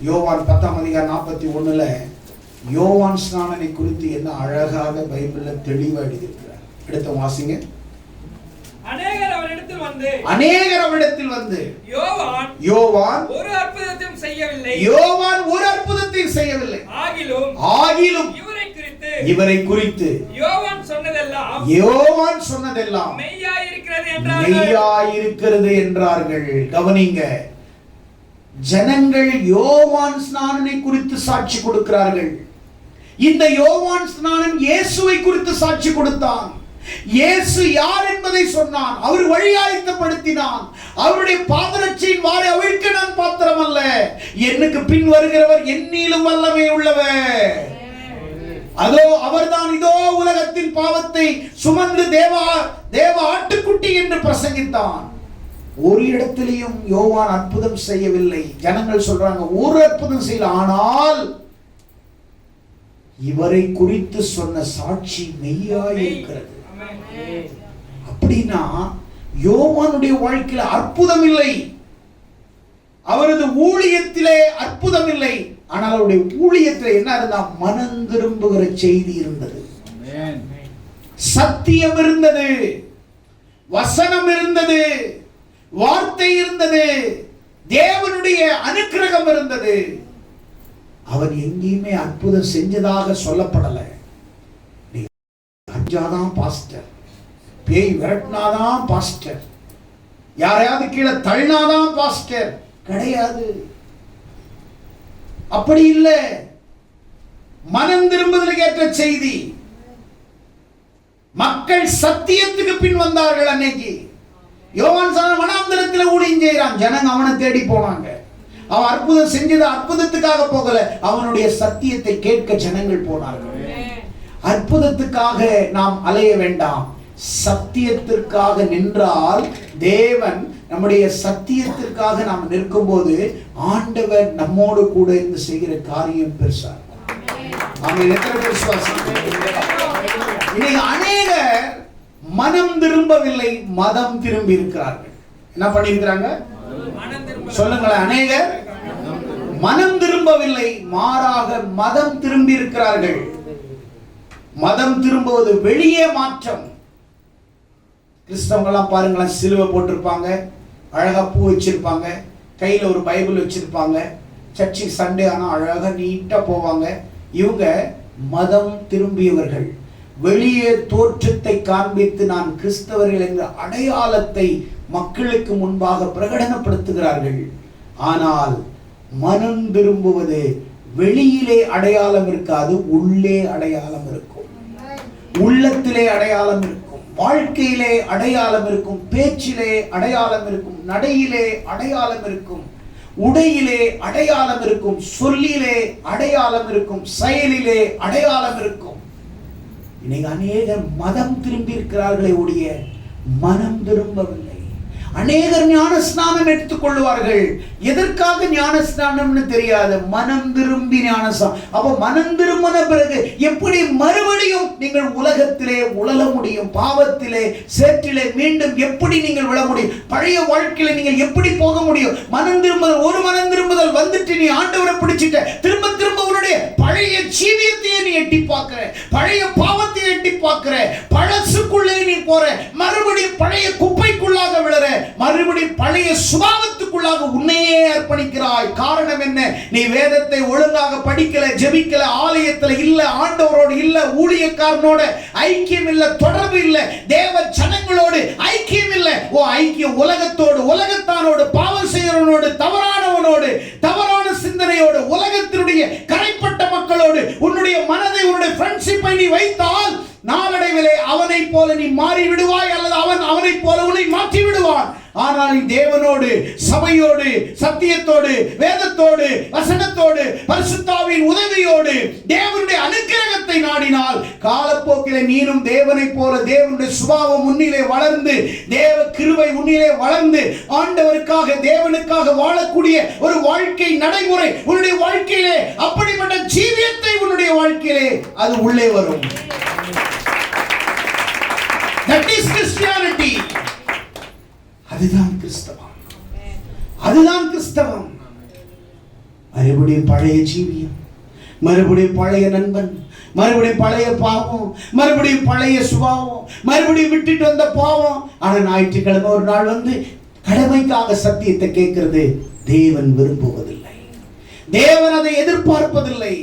யோவான் 10:41 யோவான் ஸ்நானனை குறித்து என்ன அழகாக பைபிள்ல தெளிவாக எழுதியிருக்கிறார். எடுத்து வாசிங்க. அநேகர் அவரிடத்தில் வந்து யோவான் ஒரு அற்புதத்தையும் செய்யவில்லை. ஆகிலும் இவரை குறித்து யோவான் சொன்னதெல்லாம் மெய்யாயிருக்கிறது என்றார்கள். கவனிங்க, ஜனங்கள் யோவான் ஸ்நானனை குறித்து சாட்சி கொடுக்கிறார்கள். இந்த யோவான் ஸ்நானன் இயேசுவை குறித்து சாட்சி கொடுத்தான். இயேசு யார் என்பதை சொன்னான். அவர் வழியாயத்தப்படுத்தினான். அவருடைய பாதரட்சையின் வாரை அவிழ்க்க நான் பாத்திரம் அல்ல, எனக்கு பின் வருகிறவர் என்னிலும் வல்லமை உள்ளவர். அதோ அவர்தான் இதோ உலகத்தின் பாவத்தை சுமந்து தேவ ஆட்டுக்குட்டி என்று பிரசங்கித்தான். ஒரு இடத்திலையும் யோவான் அற்புதம் செய்யவில்லை. ஜனங்கள் சொல்றாங்க ஒரு அற்புதம் செய்யல, ஆனால் இவரை குறித்து சொன்ன சாட்சி மெய்யாயிருக்கிறது. அப்படின்னா யோவானுடைய வாழ்க்கையில அற்புதம் இல்லை, அவரது ஊழியத்திலே அற்புதம் இல்லை. ஆனால் அவருடைய ஊழியத்தில் என்ன இருந்தா, மனம் திரும்புகிற செய்தி இருந்தது, சத்தியம் இருந்தது, வசனம் இருந்தது, வார்த்தை இருந்தது, தேவனுடைய அனுக்கிரகம் இருந்தது. அவன் எங்கேயுமே அற்புதம் செஞ்சதாக சொல்லப்படல. அஞ்சாதான் பாஸ்டர், பேய் விரட்டினாதான் பாஸ்டர், யாரையாவது கீழே தள்ளினாதான் பாஸ்டர் கிடையாது. அப்படி இல்லை. மனம் திரும்புதலுக்கு ஏற்ற செய்தி. மக்கள் சத்தியத்துக்கு பின் வந்தார்கள். அன்னைக்கு யோவான் ஸ்நானன் வனாந்தரத்தில் ஊழியம் செய்கிறான். ஜனங்க அவனை தேடி போனாங்க. அவன் அற்புதம் செஞ்சது அற்புதத்துக்காக போகல, அவனுடைய சத்தியத்தை கேட்க ஜனங்கள் போனார்கள். அற்புதத்துக்காக நாம் அலைய வேண்டாம், சத்தியத்திற்காக நின்றால் தேவன் நம்முடைய சத்தியத்திற்காக நாம் நிற்கும் போது ஆண்டவர் நம்மோடு கூட இருந்து செய்கிற காரியம் பெருசா. இன்னைக்கு அநேகர் மனம் திரும்பவில்லை, மதம் திரும்பி இருக்கிறார்கள். என்ன பண்ணிருக்கிறாங்க சொல்லுங்களேன்? அநேகர் மனம் திரும்பவில்லை, மாறாக மதம் திரும்பி இருக்கிறார்கள். மதம் திரும்புவது வெளியே மாற்றம். கிறிஸ்தவங்கெல்லாம் பாருங்களேன், சிலுவை போட்டிருப்பாங்க, அழகா பூ வச்சிருப்பாங்க, கையில ஒரு பைபிள் வச்சிருப்பாங்க, சர்ச்சுக்கு சண்டே ஆனா அழகா நீட்டா போவாங்க. இவங்க மதம் திரும்பியவர்கள். வெளியே தோற்றத்தை காண்பித்து நான் கிறிஸ்தவர்கள் என்ற அடையாளத்தை மக்களுக்கு முன்பாக பிரகடனப்படுத்துகிறார்கள். ஆனால் மனம் திரும்புவது வெளியிலே அடையாளம் இருக்காது, உள்ளே அடையாளம் இருக்கும். உள்ளத்திலே அடையாளம் இருக்கும், வாழ்க்கையிலே அடையாளம் இருக்கும், பேச்சிலே அடையாளம் இருக்கும், நடையிலே அடையாளம் இருக்கும், உடையிலே அடையாளம் இருக்கும், சொல்லிலே அடையாளம் இருக்கும், செயலிலே அடையாளம் இருக்கும். இன்னைக்கு அநேகர் மதம் திரும்பி இருக்கிறார்களே ஒழிய மனம் திரும்பவில்லை. அநேகர் ஞான ஸ்நானம் எடுத்துக் கொள்வார்கள். எதற்காக ஞான ஸ்நானம்னு தெரியாது, மனம் திரும்பி ஞானஸ்நானம். அப்ப மனம் திரும்பின பிறகு எப்படி மறுபடியும் நீங்கள் உலகத்திலே உழல முடியும்? பாவத்திலே சேற்றிலே மீண்டும் எப்படி நீங்கள் விழ முடியும்? பழைய வாழ்க்கையில நீங்கள் எப்படி போக முடியும்? மனம் திரும்புதல், ஒரு மனம் திரும்புதல் வந்துட்டு நீ ஆண்டவரை பிடிச்சிட்ட, திரும்ப திரும்ப உன்னுடைய பழைய ஜீவியத்தையே நீ எட்டி பார்க்கிற, பழைய பாவத்தை எட்டி பார்க்கிற, பழசுக்குள்ளே நீ போற, மறுபடியும் பழைய குப்பைக்குள்ளாக விழற, மறுபடியும் பழைய சுபாவத்துக்குள்ளாக உன்னையே அர்ப்பணிக்கிறாய். காரணம் என்ன? நீ வேதத்தை ஒழுங்காக படிக்கல, ஜெபிக்கல, ஆலயத்தில் இல்ல, ஆண்டவரோடு இல்ல, ஊழியக்காரனோட ஐக்கியம் இல்ல, தொடர்பு இல்ல, தேவ ஜனங்களோடு ஐக்கியம் இல்ல. ஓ ஐக்கியம் உலகத்தோடு, உலகத்தானோடு, பாவம் செய்கிறவனோடு, தவறானவனோடு, தவறான சிந்தனையோடு, உலகத்தினுடைய கரைப்பட்ட மக்களோடு உன்னுடைய மனதை, உன்னுடைய ஃப்ரெண்ட்ஷிப்பை நீ வைத்தால் நாளடைவிலே அவனை போல நீ மாறி விடுவாய் தேவனோடு, சபையோடு, சத்தியத்தோடு, வேதத்தோடு, வசனத்தோடு, பரிசுத்தாவின் உதவியோடு தேவனுடைய அனுக்கிரகத்தை நாடினால் காலப்போக்கிலே நீரும் தேவனை போல தேவனுடைய சுபாவம் உன்னிலே வளர்ந்து, தேவ கிருபை உன்னிலே வளர்ந்து, ஆண்டவருக்காக தேவனுக்காக வாழக்கூடிய ஒரு வாழ்க்கை நடைமுறை உன்னுடைய வாழ்க்கையிலே, அப்படிப்பட்ட ஜீவியத்தை உன்னுடைய வாழ்க்கையிலே அது உள்ளே வரும். That is Christianity. அதுதான் கிறிஸ்தவம். அதுதான் கிறிஸ்தவம். மறுபடியும் பழைய ஜீவியம், மறுபடியும் பழைய நண்பன், மறுபடியும் பழைய பாவம், மறுபடியும் பழைய சுபாவம், மறுபடியும் விட்டுட்டு வந்த பாவம். ஆனா ஞாயிற்றுக்கிழமை ஒரு நாள் வந்து கடமைக்காக சத்தியத்தை கேட்கிறது தேவன் விரும்புவதில்லை. தேவன் அதை எதிர்பார்ப்பதில்லை.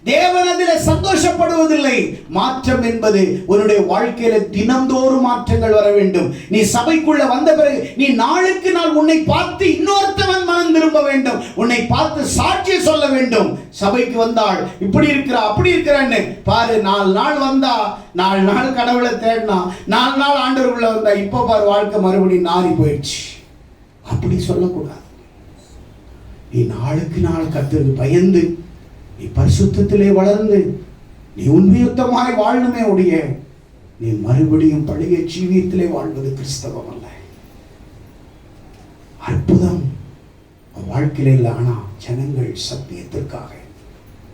தேவன் அதில் சந்தோஷப்படுவதில்லை. மாற்றம் என்பது உன்னுடைய வாழ்க்கையில தினந்தோறும் மாற்றங்கள் வர வேண்டும். நீ சபைக்குள்ள வந்த பிறகு நீ நாளுக்கு நாள் உன்னை பார்த்து இன்னொருத்தவன் மனம் திரும்ப வேண்டும். உன்னை பார்த்து சாட்சியை சொல்ல வேண்டும். சபைக்கு வந்தாள் இப்படி இருக்கிறா அப்படி இருக்கிறான்னு பாரு. 4 நாள் வந்தா, 4 நாள் கடவுளை தேடினா, 4 நாள் ஆண்டவருக்குள்ள வந்தா, இப்ப பாரு வாழ்க்கை மறுபடியும் நாறி போயிடுச்சு. அப்படி சொல்லக்கூடாது. நீ நாளுக்கு நாள் கர்த்தருக்கு பயந்து, நீ பரிசுத்தத்திலே வளர்ந்து, நீ உண்மையுத்தமாய் வாழணுமே ஒழிய நீ மறுபடியும் பழைய ஜீவியத்திலே வாழ்வது கிறிஸ்தவம் அல்ல. அற்புதம் வாழ்க்கையில இல்லை. ஆனா ஜனங்கள் சத்தியத்திற்காக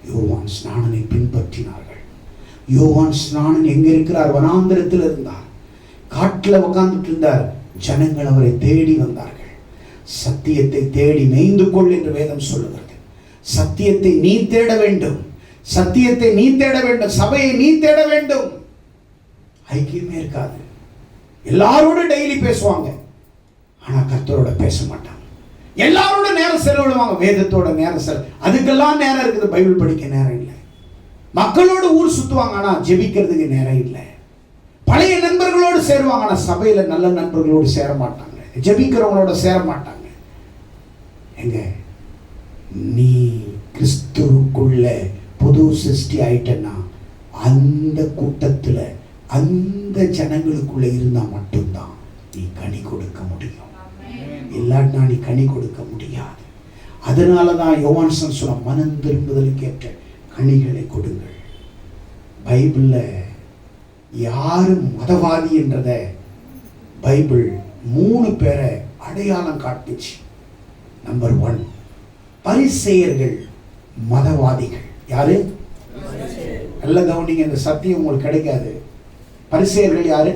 யோவான் ஸ்நானனை பின்பற்றினார்கள். யோவான் ஸ்நானன் எங்க இருக்கிறார்? வனாந்திரத்தில் இருந்தார். காட்டில் உட்கார்ந்துட்டு இருந்தார். ஜனங்கள் அவரை தேடி வந்தார்கள். சத்தியத்தை தேடி மேய்ந்து கொள் என்று வேதம் சொல்லுகிறது. சத்தியத்தை நீ தேட வேண்டும். சத்தியத்தை நீ தேட வேண்டும். சபையை நீ தேட வேண்டும். ஐக்கியமே இருக்காது. எல்லாரோட டெய்லி பேசுவாங்க, ஆனா கர்த்தரோட பேச மாட்டாங்க. எல்லாரோட நேரம் செலவிடுவாங்க, வேதத்தோட நேரம் அதுக்கெல்லாம் நேரம் இருக்குது. பைபிள் படிக்க நேரம் இல்லை. மக்களோட ஊர் சுத்துவாங்க, ஆனா ஜெபிக்கிறதுக்கு நேரம் இல்லை. பழைய நண்பர்களோடு சேருவாங்க, ஆனா சபையில நல்ல நண்பர்களோடு சேர மாட்டாங்க. ஜெபிக்கிறவங்களோட சேர மாட்டாங்க. எங்க நீ கிறிஸ்துவுக்குள்ள புது சிருஷ்டி ஆயிட்டனா அந்த கூட்டத்துல அந்த ஜனங்களுக்குள்ள இருந்தா மட்டும்தான் நீ கனி கொடுக்க முடியும். இல்லாட்டினா நீ கனி கொடுக்க முடியாது. அதனாலதான் யோவான்சன் சொன்ன மனம் திரும்புதலுக்கு ஏற்ற கனிகளை கொடுங்கள். பைபிள்ல யாரு மதவாதி என்றத பைபிள் 3 பேரை அடையாளம் காட்டுச்சு. நம்பர் 1 பரிசேயர்கள், மதவாதிகள். யாரு? நல்ல கவனிங்க, இந்த சத்தியம் உங்களுக்கு கிடைக்காது. பரிசேயர்கள் யாரு?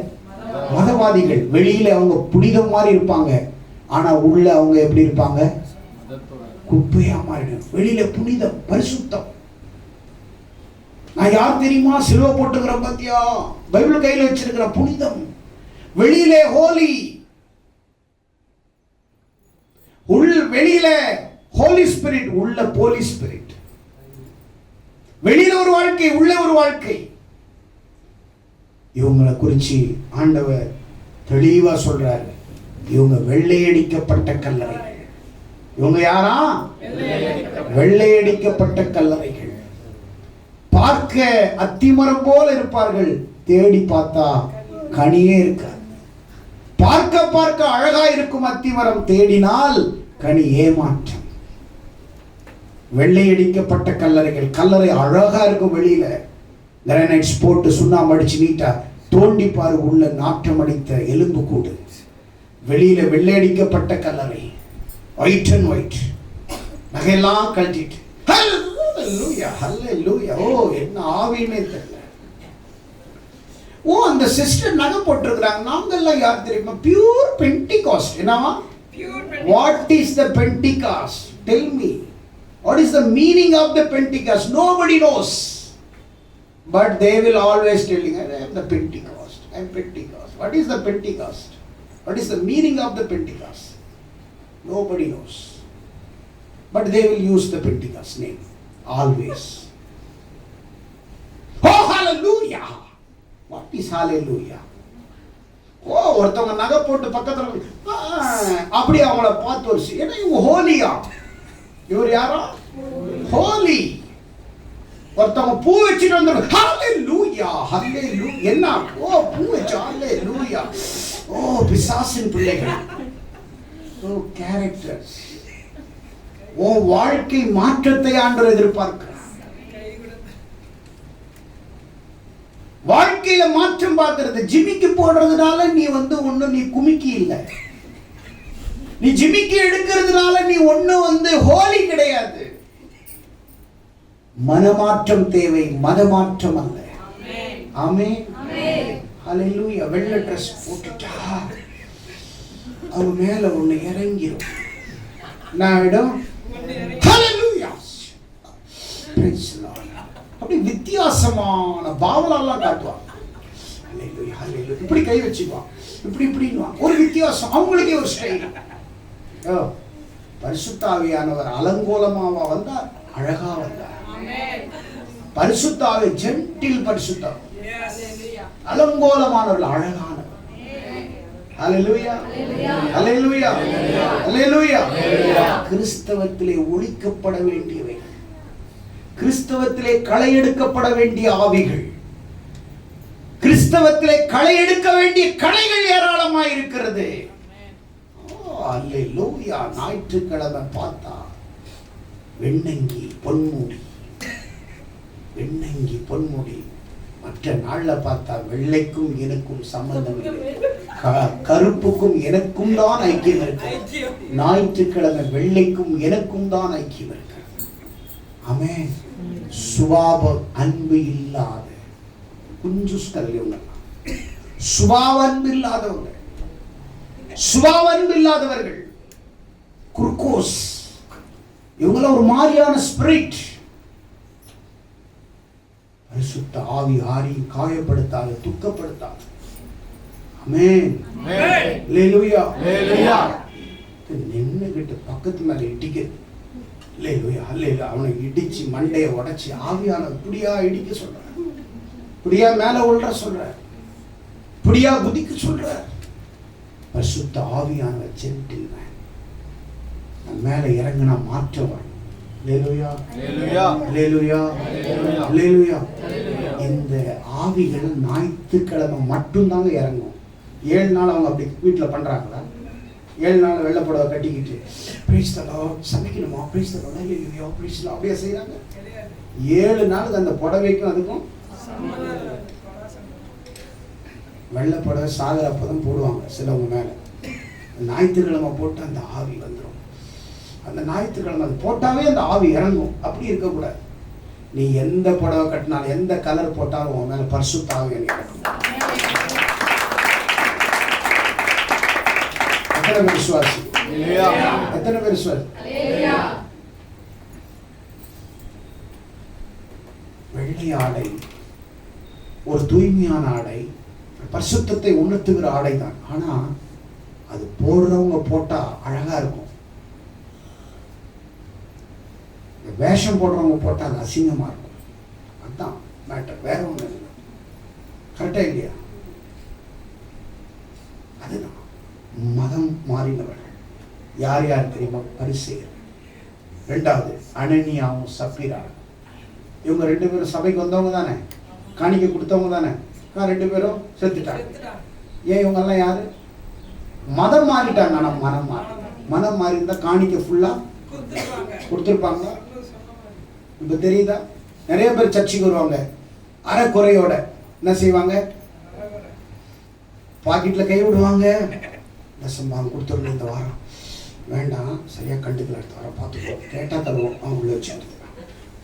மதவாதிகள். வெளியில அவங்க புனிதம் மாதிரி இருப்பாங்க, ஆனா உள்ள அவங்க எப்படி இருப்பாங்க? குப்பையா மாறிடும். வெளியில புனிதம், பரிசுத்தம். நான் யார் தெரியுமா? சிலுவை போட்டுக்கிறேன் பத்தியா, பைபிள் கையில வச்சிருக்கிற புனிதம். வெளியிலே ஹோலி, வெளியில ஹோலி ஸ்பிரிட், உள்ள போலி ஸ்பிரிட். வெளியில ஒரு வாழ்க்கை, உள்ள ஒரு வாழ்க்கை. இவங்களை குறிச்சு ஆண்டவர் தெளிவா சொல்றாரு. இவங்க வெள்ளையடிக்கப்பட்ட கல்லறைகள். இவங்க யாரா? வெள்ளையடிக்கப்பட்ட கல்லறைகள். பார்க்க அத்திமரம் போல இருப்பார்கள், தேடி பார்த்தா கனியே இருக்காது. பார்க்க பார்க்க அழகா இருக்கும் அத்திமரம், தேடினால் கனி ஏமாற்றம். வெள்ளையடிக்கப்பட்ட கல்லறைகள். கல்லறை அழகா இருக்கும், வெளியில கிரானைட்ஸ் போட்டு சுண்ணாம்பு அடிச்சு நீட்டா தோண்டி பாரு, உள்ள நாற்றம் அடித்த எலும்பு கூடு. வெளியில வெள்ளையடிக்கப்பட்ட கல்லறை, ஒயிட் அண்ட் ஒயிட், நகையெல்லாம் கழட்டிட்டு ஹல்லேலூயா ஹல்லேலூயா. ஓ என்ன ஆவியுமே தெரியல. ஓ அந்த சிஸ்டர் நகை போட்டிருக்கிறாங்க. நாங்கெல்லாம் யார் தெரியுமா? Pure Pentecost. என்னவா? What is the Pentecost? Tell me. What is the meaning of the Pentecost? Nobody knows. But they will always telling, I am the Pentecost. I am Pentecost. What is the Pentecost? What is the meaning of the Pentecost? Nobody knows. But they will use the Pentecost name always. Oh hallelujah. What is hallelujah? ஓ ஒருத்தவங்க நகை போட்டு பக்கத்துல அப்படி அவங்கள பார்த்து ஒரு ஏன்னா இவங்க ஹோலியா. இவர் யாரா? ஹோலி. ஒருத்தவங்க பூ வச்சுட்டு வந்து ஹல்லேலூயா ஹல்லேலூயா. என்ன? ஓ பூ வச்சு ஹல்லேலூயா. ஓ பிசாசின் பிள்ளைகள். ஓ கேரக்டர்ஸ். உன் வாழ்க்கை மாற்றத்தை ஆண்டவர் எதிர்பார்க்கிறார். வாழ்க்கையில மாற்றம் பார்க்கிறது. ஜிமிக்கி போடுறதுனால நீ ஒண்ணு நீ குமிக்கி இல்லை. நீ ஜிமிக்கி எடுக்கிறதுனால நீ ஒண்ணு ஹோலி கிடையாது. மனமாற்றம் தேவை, மதமாற்றம் அல்ல. ஆமென். ஹல்லேலூயா. வெள்ளை ட்ரெஸ் போட்டுட்டா அவ மேல ஒண்ணு இறங்கிரும். நான் ஹல்லேலூயா. Price Lord. அப்படி வித்தியாசமான பாவலெல்லாம் காட்டுவாங்க. ஹல்லேலூயா ஹல்லேலூயா. இப்படி கை வச்சுக்குவான், இப்படின்னு ஒரு வித்தியாசம். அவங்களுக்கே ஒரு ஸ்டைல். பரிசுத்த ஆவியானவர் அலங்கோலமாவா வந்தார், அழகா வந்தார். பரிசுத்த ஆவி ஜென்டில் பரிசுத்த ஆவி. அலங்கோலமானவர்கள் அழகானவர். ஹல்லேலூயா ஹல்லேலூயா ஹல்லேலூயா. கிறிஸ்தவத்திலே ஒழிக்கப்பட வேண்டியவை, கிறிஸ்தவத்திலே களை எடுக்கப்பட வேண்டிய ஆவிகள், கிறிஸ்தவத்திலே களை எடுக்க வேண்டிய களைகள் ஏராளமாய் இருக்கிறது. அல்லேலூயா. ஞாயிற்றுக்கிழமை பார்த்தா வெண்ணங்கி பொன்முடி, வெண்ணங்கி பொன்முடி. மற்ற நாள்ல பார்த்தா வெள்ளைக்கும் எனக்கும் சம்பந்தம் இல்லை, கருப்புக்கும் எனக்கும் தான் ஐக்கியம் இருக்கு. ஞாயிற்றுக்கிழமை வெள்ளைக்கும் எனக்கும் தான் ஐக்கியம் இருக்கு. ஆமென். சுபாவ அன்பு இல்லாத குஞ்சுஸ்கள் இவங்க, சுபாவ அன்பு இல்லாதவங்க, சுபாவ அன்பு இல்லாதவர்கள், குர்கோஸ், இவங்கள ஒரு மாதிரியான ஸ்பிரிட். பரிசுத்த ஆவி யாரையும் காயப்படுத்தாது, துக்கப்படுத்தாது. ஆமென். ஹல்லேலூயா ஹல்லேலூயா. நின்னுகிட்டு பக்கத்து மேல இடிக்குது. ஹல்லேலூயா ஹல்லேலூயா. அவனை இடிச்சு மண்டையை உடைச்சு ஆவியான புடியா இடிக்க சொல்ற, புடியா மேல உள்ள சொல்ற, புடியா குதிக்க சொல்ற. பரிசுத்த ஆவியான ஜென்டில்மேன் மேல இறங்கினா மாற்றம் வரும். ஹல்லேலூயா ஹல்லேலூயா ஹல்லேலூயா. இந்த ஆவிகள் ஞாயிற்றுக்கிழமை மட்டும்தாங்க இறங்கும். 7 நாள் அவங்க அப்படி வீட்டில் பண்றாங்களா? 7 நாள் வெள்ளை புடவை கட்டிக்கிட்டு பிரைஸ் தி லார்ட், சமைக்கணுமா, praise the lord, hallelujah, praise the lord அப்படியே செய்றாங்க. 7 நாளுக்கு அந்த புடவைக்கும் அதுக்கும் வெள்ளை புடவை சாகரப்பதான் போடுவாங்க சிலவங்க மேல. ஞாயிற்றுக்கிழமை போட்டு அந்த ஆவி வந்துடும். அந்த ஞாயிற்றுக்கிழமை அது போட்டாவே அந்த ஆவி இறங்கும். அப்படி இருக்கக்கூடாது. நீ எந்த புடவை கட்டினாலும் எந்த கலர் போட்டாலும் உன் மேல பரிசுத்த ஆவி இறங்கும். எத்தனை பேர் விசுவாசி? எத்தனை பேர் விசுவாசி? வெள்ளை ஆடை ஒரு தூய்மையான ஆடை, பரிசுத்தத்தை உணர்த்துகிற ஆடை தான். ஆனா அது போடுறவங்க போட்டா அழகா இருக்கும், வேஷம் போடுறவங்க போட்டா அது அசிங்கமா இருக்கும். அதுதான் மேட்டர், வேற ஒண்ணு இல்லை. கரெக்டா இல்லையா? அதுதான் மதம் மாறினவர்கள். யார் யார் தெரியுமா? பரிசேயர். 2வது அனனியாவும் சப்பீராவும். இவங்க 2 பேரும் சபைக்கு வந்தவங்க தானே, காணிக்கை கொடுத்தவங்க தானே. 2 பேரும் செத்துட்டாங்க. ஏன்? இவங்க எல்லாம் யாரு? மதம் மாறிட்டாங்க. ஆனா மனம் மாறி இருந்தா காணிக்கை ஃபுல்லா கொடுத்துருப்பாங்க. இப்ப தெரியுதா? நிறைய பேர் சர்ச்சுக்கு வருவாங்க, அரைக்குறையோட என்ன செய்வாங்க? பாக்கெட்ல கை விடுவாங்க. தசம்பாங்க கொடுத்துருங்க, இந்த வாரம் வேண்டாம், சரியா கண்டுக்கல, அடுத்த வாரம் பார்த்துக்கோ, கேட்டா தருவோம், அவங்க உள்ள வச்சு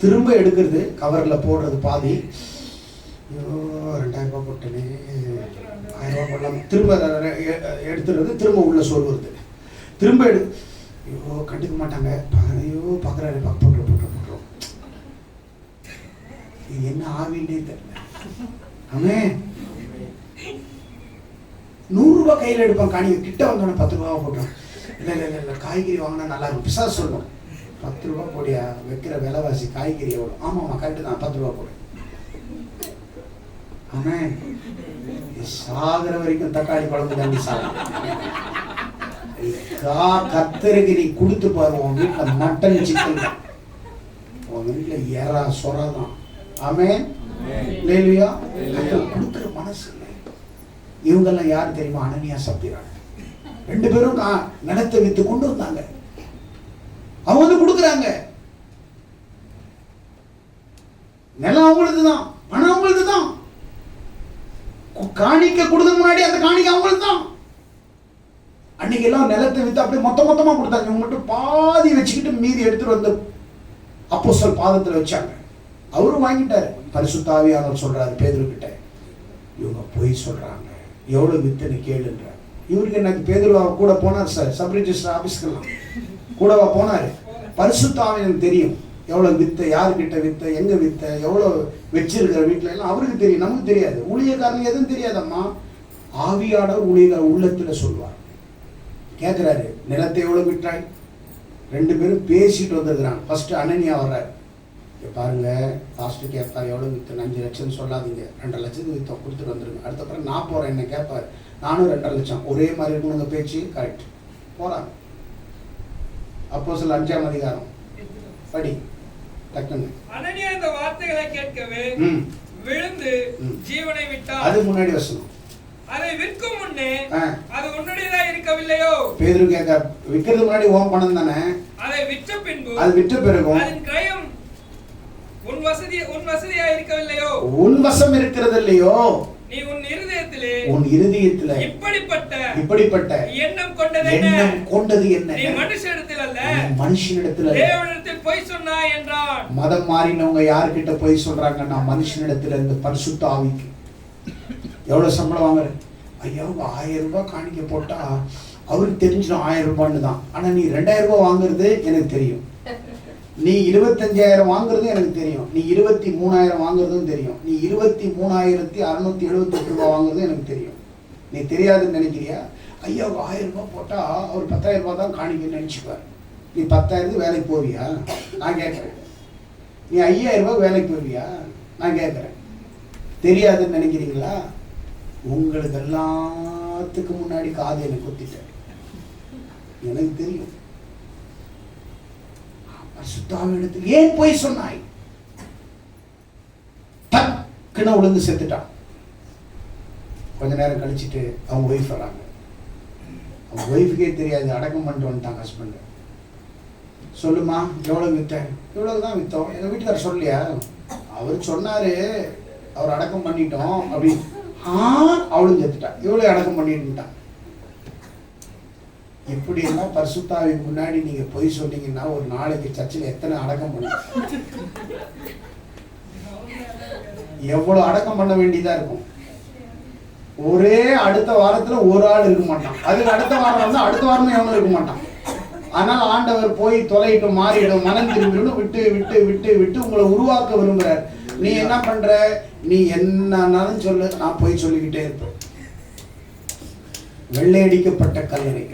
திரும்ப எடுக்கிறது, கவர்ல போடுறது பாதி. ஐயோ 2000 ரூபாய் போட்டனே, 1000 ரூபாய் போடலாம், திரும்ப எடுத்துடுறது, திரும்ப உள்ள சொல்லுறது, திரும்ப ஐயோ கண்டுக்க மாட்டாங்க, ஐயோ பார்க்குறாரு, போட்டுரும். இது என்ன ஆவின்னே தெரியல. ஆமென். 100 ரூபாய் கையில் எடுப்பான், காணிக்கை கிட்ட வந்தோடனே 10 ரூபா போட்டோம். இல்லை காய்கறி வாங்கினா நல்லா இருக்கும், பிசாசு சொல்லணும். 10 ரூபா போடியா, வைக்கிற விலைவாசி காய்கறி எவ்வளோ? ஆமாம்மா கரெக்டு தான், 10 ரூபா போடு. ஆமென். சாகிற வரைக்கும் தக்காளி குழம்பு தண்ணி சாப்பிடும். கத்தருக்கு நீ கொடுத்து பாரு, உன் வீட்டில் மட்டன் சிக்கன், உன் வீட்டில் எறா சொரா தான். ஆமென். ஹல்லேலூயா. கொடுக்குற மனசு இல்லை. இவங்கெல்லாம் யார் தெரியுமா? அனனியா சப்பீரா. 2 பேரும் நிலத்தை வித்து கொண்டு வந்தாங்க. அவங்க வந்து கொடுக்குறாங்க. நிலம் அவங்களுக்கு தான், பணம் அவங்களுக்கு தான். காணிக்க கொடுக்க முன்னாடி அந்த காணிக்க அவங்களுக்கு தான். அன்னைக்கு எல்லாம் நிலத்தை வித்து அப்படியே மொத்தமா கொடுத்தாங்க. இவங்க மட்டும் பாதி வச்சுக்கிட்டு மீதி எடுத்துட்டு வந்து அப்போஸ்தலர் பாதத்துல வச்சாங்க. அவரும் வாங்கிட்டாரு. பரிசுத்த ஆவியானவர் சொல்றாரு பேதுருக்கிட்ட, இவங்க பொய் சொல்றாங்க, எவ்வளவு வித்துன்னு கேளுன்ற. இவருக்கு எனக்கு பேதுருவா கூட போனார் சார், சப் ரிஜிஸ்டர் ஆபீஸ்க்கெல்லாம் கூடவா போனாரு. பரிசுத்த ஆவியானவருக்கு தெரியும் எவ்வளவு வித்த, யாருக்கிட்ட வித்த, எங்க வித்த, எவ்வளவு வச்சிருக்கிற வீட்டுல எல்லாம் அவருக்கு தெரியும், நமக்கு தெரியாது. ஊழியக்காரனுக்கு எதுவும் தெரியாதம்மா. ஆவியானவர் ஊழியக்கார உள்ளத்துல சொல்வார். கேட்கிறாரு, நிலத்தை எவ்வளவு விட்டாய்? 2 பேரும் பேசிட்டு வந்துருக்கிறாங்க. ஃபர்ஸ்ட் அனனியா வர்றாரு. பாருங்க, ஃபாஸ்ட்டு கேட்பார், எவ்வளோ விற்று? 5 லட்சம்னு சொல்லாதீங்க, 2.5 லட்சத்துக்கு விற்ற கொடுத்துட்டு வந்துருங்க. அடுத்தப்பறம் நான் போகிறேன், என்ன கேட்பார், நானும் 2.5 லட்சம். ஒரே மாதிரி இருக்கணுங்க பேச்சு. கரெக்ட், போகிறாங்க. அப்போஸ்தலர் 5ஆம் அதிகாரம் படி டக்குன்னு. அனனியா இந்த வார்த்தைகளை கேட்கவே விழுந்து ஜீவனை விட்டார். அது முன்னாடி வசனம். அதை விற்கும் முன்னே அது உன்னுடையதா இருக்கவில்லையோ? பேதுரு கேட்க, விற்கிறது முன்னாடி ஓம் பணம் தானே, அதை விற்ற பின்பு, அது விற்ற பிறகும் அதன் கிரயம் உன் வசதியா இருக்கவில்லையோ? உன் வசம் இருக்கிறது இல்லையோ? நீ உன் இருதயத்திலே இப்படிப்பட்ட எண்ணம் கொண்டது என்ன? நீ மனுஷனிடத்தில் அல்ல, மனுஷனிடத்தில் தேவனிடத்தில் பொய் சொன்னாய் என்றான். மதம் மாறினவங்க யார்கிட்ட பொய் சொல்றாங்கன்னா மனுஷனிடத்துல இருந்து. பரிசுத்த ஆவிக்கு எவ்வளவு சம்பளம் வாங்குற? ஐயா, 1000 ரூபாய் காணிக்க போட்டா அவருக்கு தெரிஞ்சிடும் 1000 ரூபான்னு தான். ஆனா நீ 2000 ரூபாய் வாங்குறது எனக்கு தெரியும், நீ 25,000 வாங்குறது எனக்கு தெரியும், நீ 23,000 வாங்குறதும் தெரியும், நீ 23,678 ரூபாய் வாங்குறது எனக்கு தெரியும். நீ தெரியாதுன்னு நினைக்கிறியா? ஐயா, 1000 ரூபாய் போட்டா அவர் 10,000 ரூபாய் தான் காணிக்கன்னு நினைச்சுப்பார். நீ 10,000 வேலைக்கு போவியா? நான் கேட்கறேன். நீ 5,000 ரூபாய் வேலைக்கு போவியா? நான் கேட்கறேன். தெரியாதுன்னு நினைக்கிறீங்களா? உங்களுக்கு எல்லாத்துக்கு முன்னாடி காது எனக்கு குத்திட்டேன், எனக்கு தெரியும். பரிசுத்தாவிடத்தில் ஏன் போய் சொன்னாய்? டக்குன்னு விழுந்து செத்துட்டான். கொஞ்ச நேரம் கழிச்சுட்டு அவங்க ஒய்ஃப் வராங்க. அவங்க ஒய்ஃபுக்கே தெரியாது, அடக்கம் பண்ணிட்டு வந்துட்டாங்க ஹஸ்பண்ட். சொல்லுமா, எவ்வளவு வித்த? இவ்வளவுதான் வித்தோம். எங்க வீட்டுக்காரர் சொல்லலையா? அவர் சொன்னாரு, அவர் அடக்கம் பண்ணிட்டோம் அப்படி. அவளும் செத்துட்டா. இவ்வளவு அடக்கம் பண்ணிட்டுட்டான். இப்படி எல்லாம் பரிசுத்தாவிக்கு முன்னாடி நீங்க பொய் சொன்னீங்கன்னா ஒரு நாளைக்கு சர்ச்சில் எத்தனை அடக்கம் பண்ண, எவ்வளவு அடக்கம் பண்ண வேண்டியதா இருக்கும். ஒரே அடுத்த வாரத்துல ஒரு ஆள் இருக்க மாட்டான். அதுக்கு அடுத்த வாரம் வந்து அடுத்த வாரமும் எவனும் இருக்க மாட்டான். ஆனால் ஆண்டவர் போய் தொலைட்டு மாறிடும், மனம் திரும்பிடும், விட்டு விட்டு விட்டு விட்டு உங்களை உருவாக்க விரும்புறார். நீ என்ன பண்ற? நீ என்னன்னாலும் சொல்லு, நான் போய் சொல்லிக்கிட்டே இருப்பேன். வெள்ளையடிக்கப்பட்ட கல்லறை.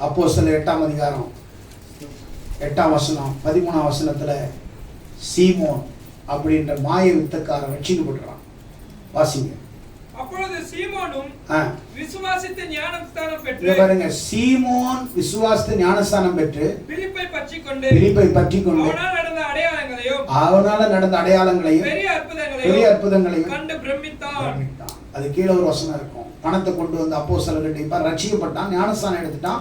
அப்போஸ்தலர் 8ஆம் அதிகாரம் 8ஆம் வசனம் 13ஆம் வசனத்துல சீமோன் அப்படின்ற மாய வித்தக்காரன் ரட்சிக்கப்பட்டான். வாசிங்க. அப்பொழுது சீமோனும் விசுவாசித்து ஞானஸ்தானம் பெற்று, பாருங்க, சீமோன் விசுவாசித்து ஞானஸ்தானம் பெற்று பிலிப்பை பற்றிக்கொண்டு அவனால நடந்த அடையாளங்களையும் பெரிய அற்புதங்களையும் கண்டு பிரமித்தான். அது கீழே ஒரு வசனம் இருக்கும். பணத்தை கொண்டு வந்து அப்போஸ்தலர்கிட்ட இப்ப ரட்சிக்கப்பட்டான், ஞானஸ்தானம் எடுத்துட்டான்,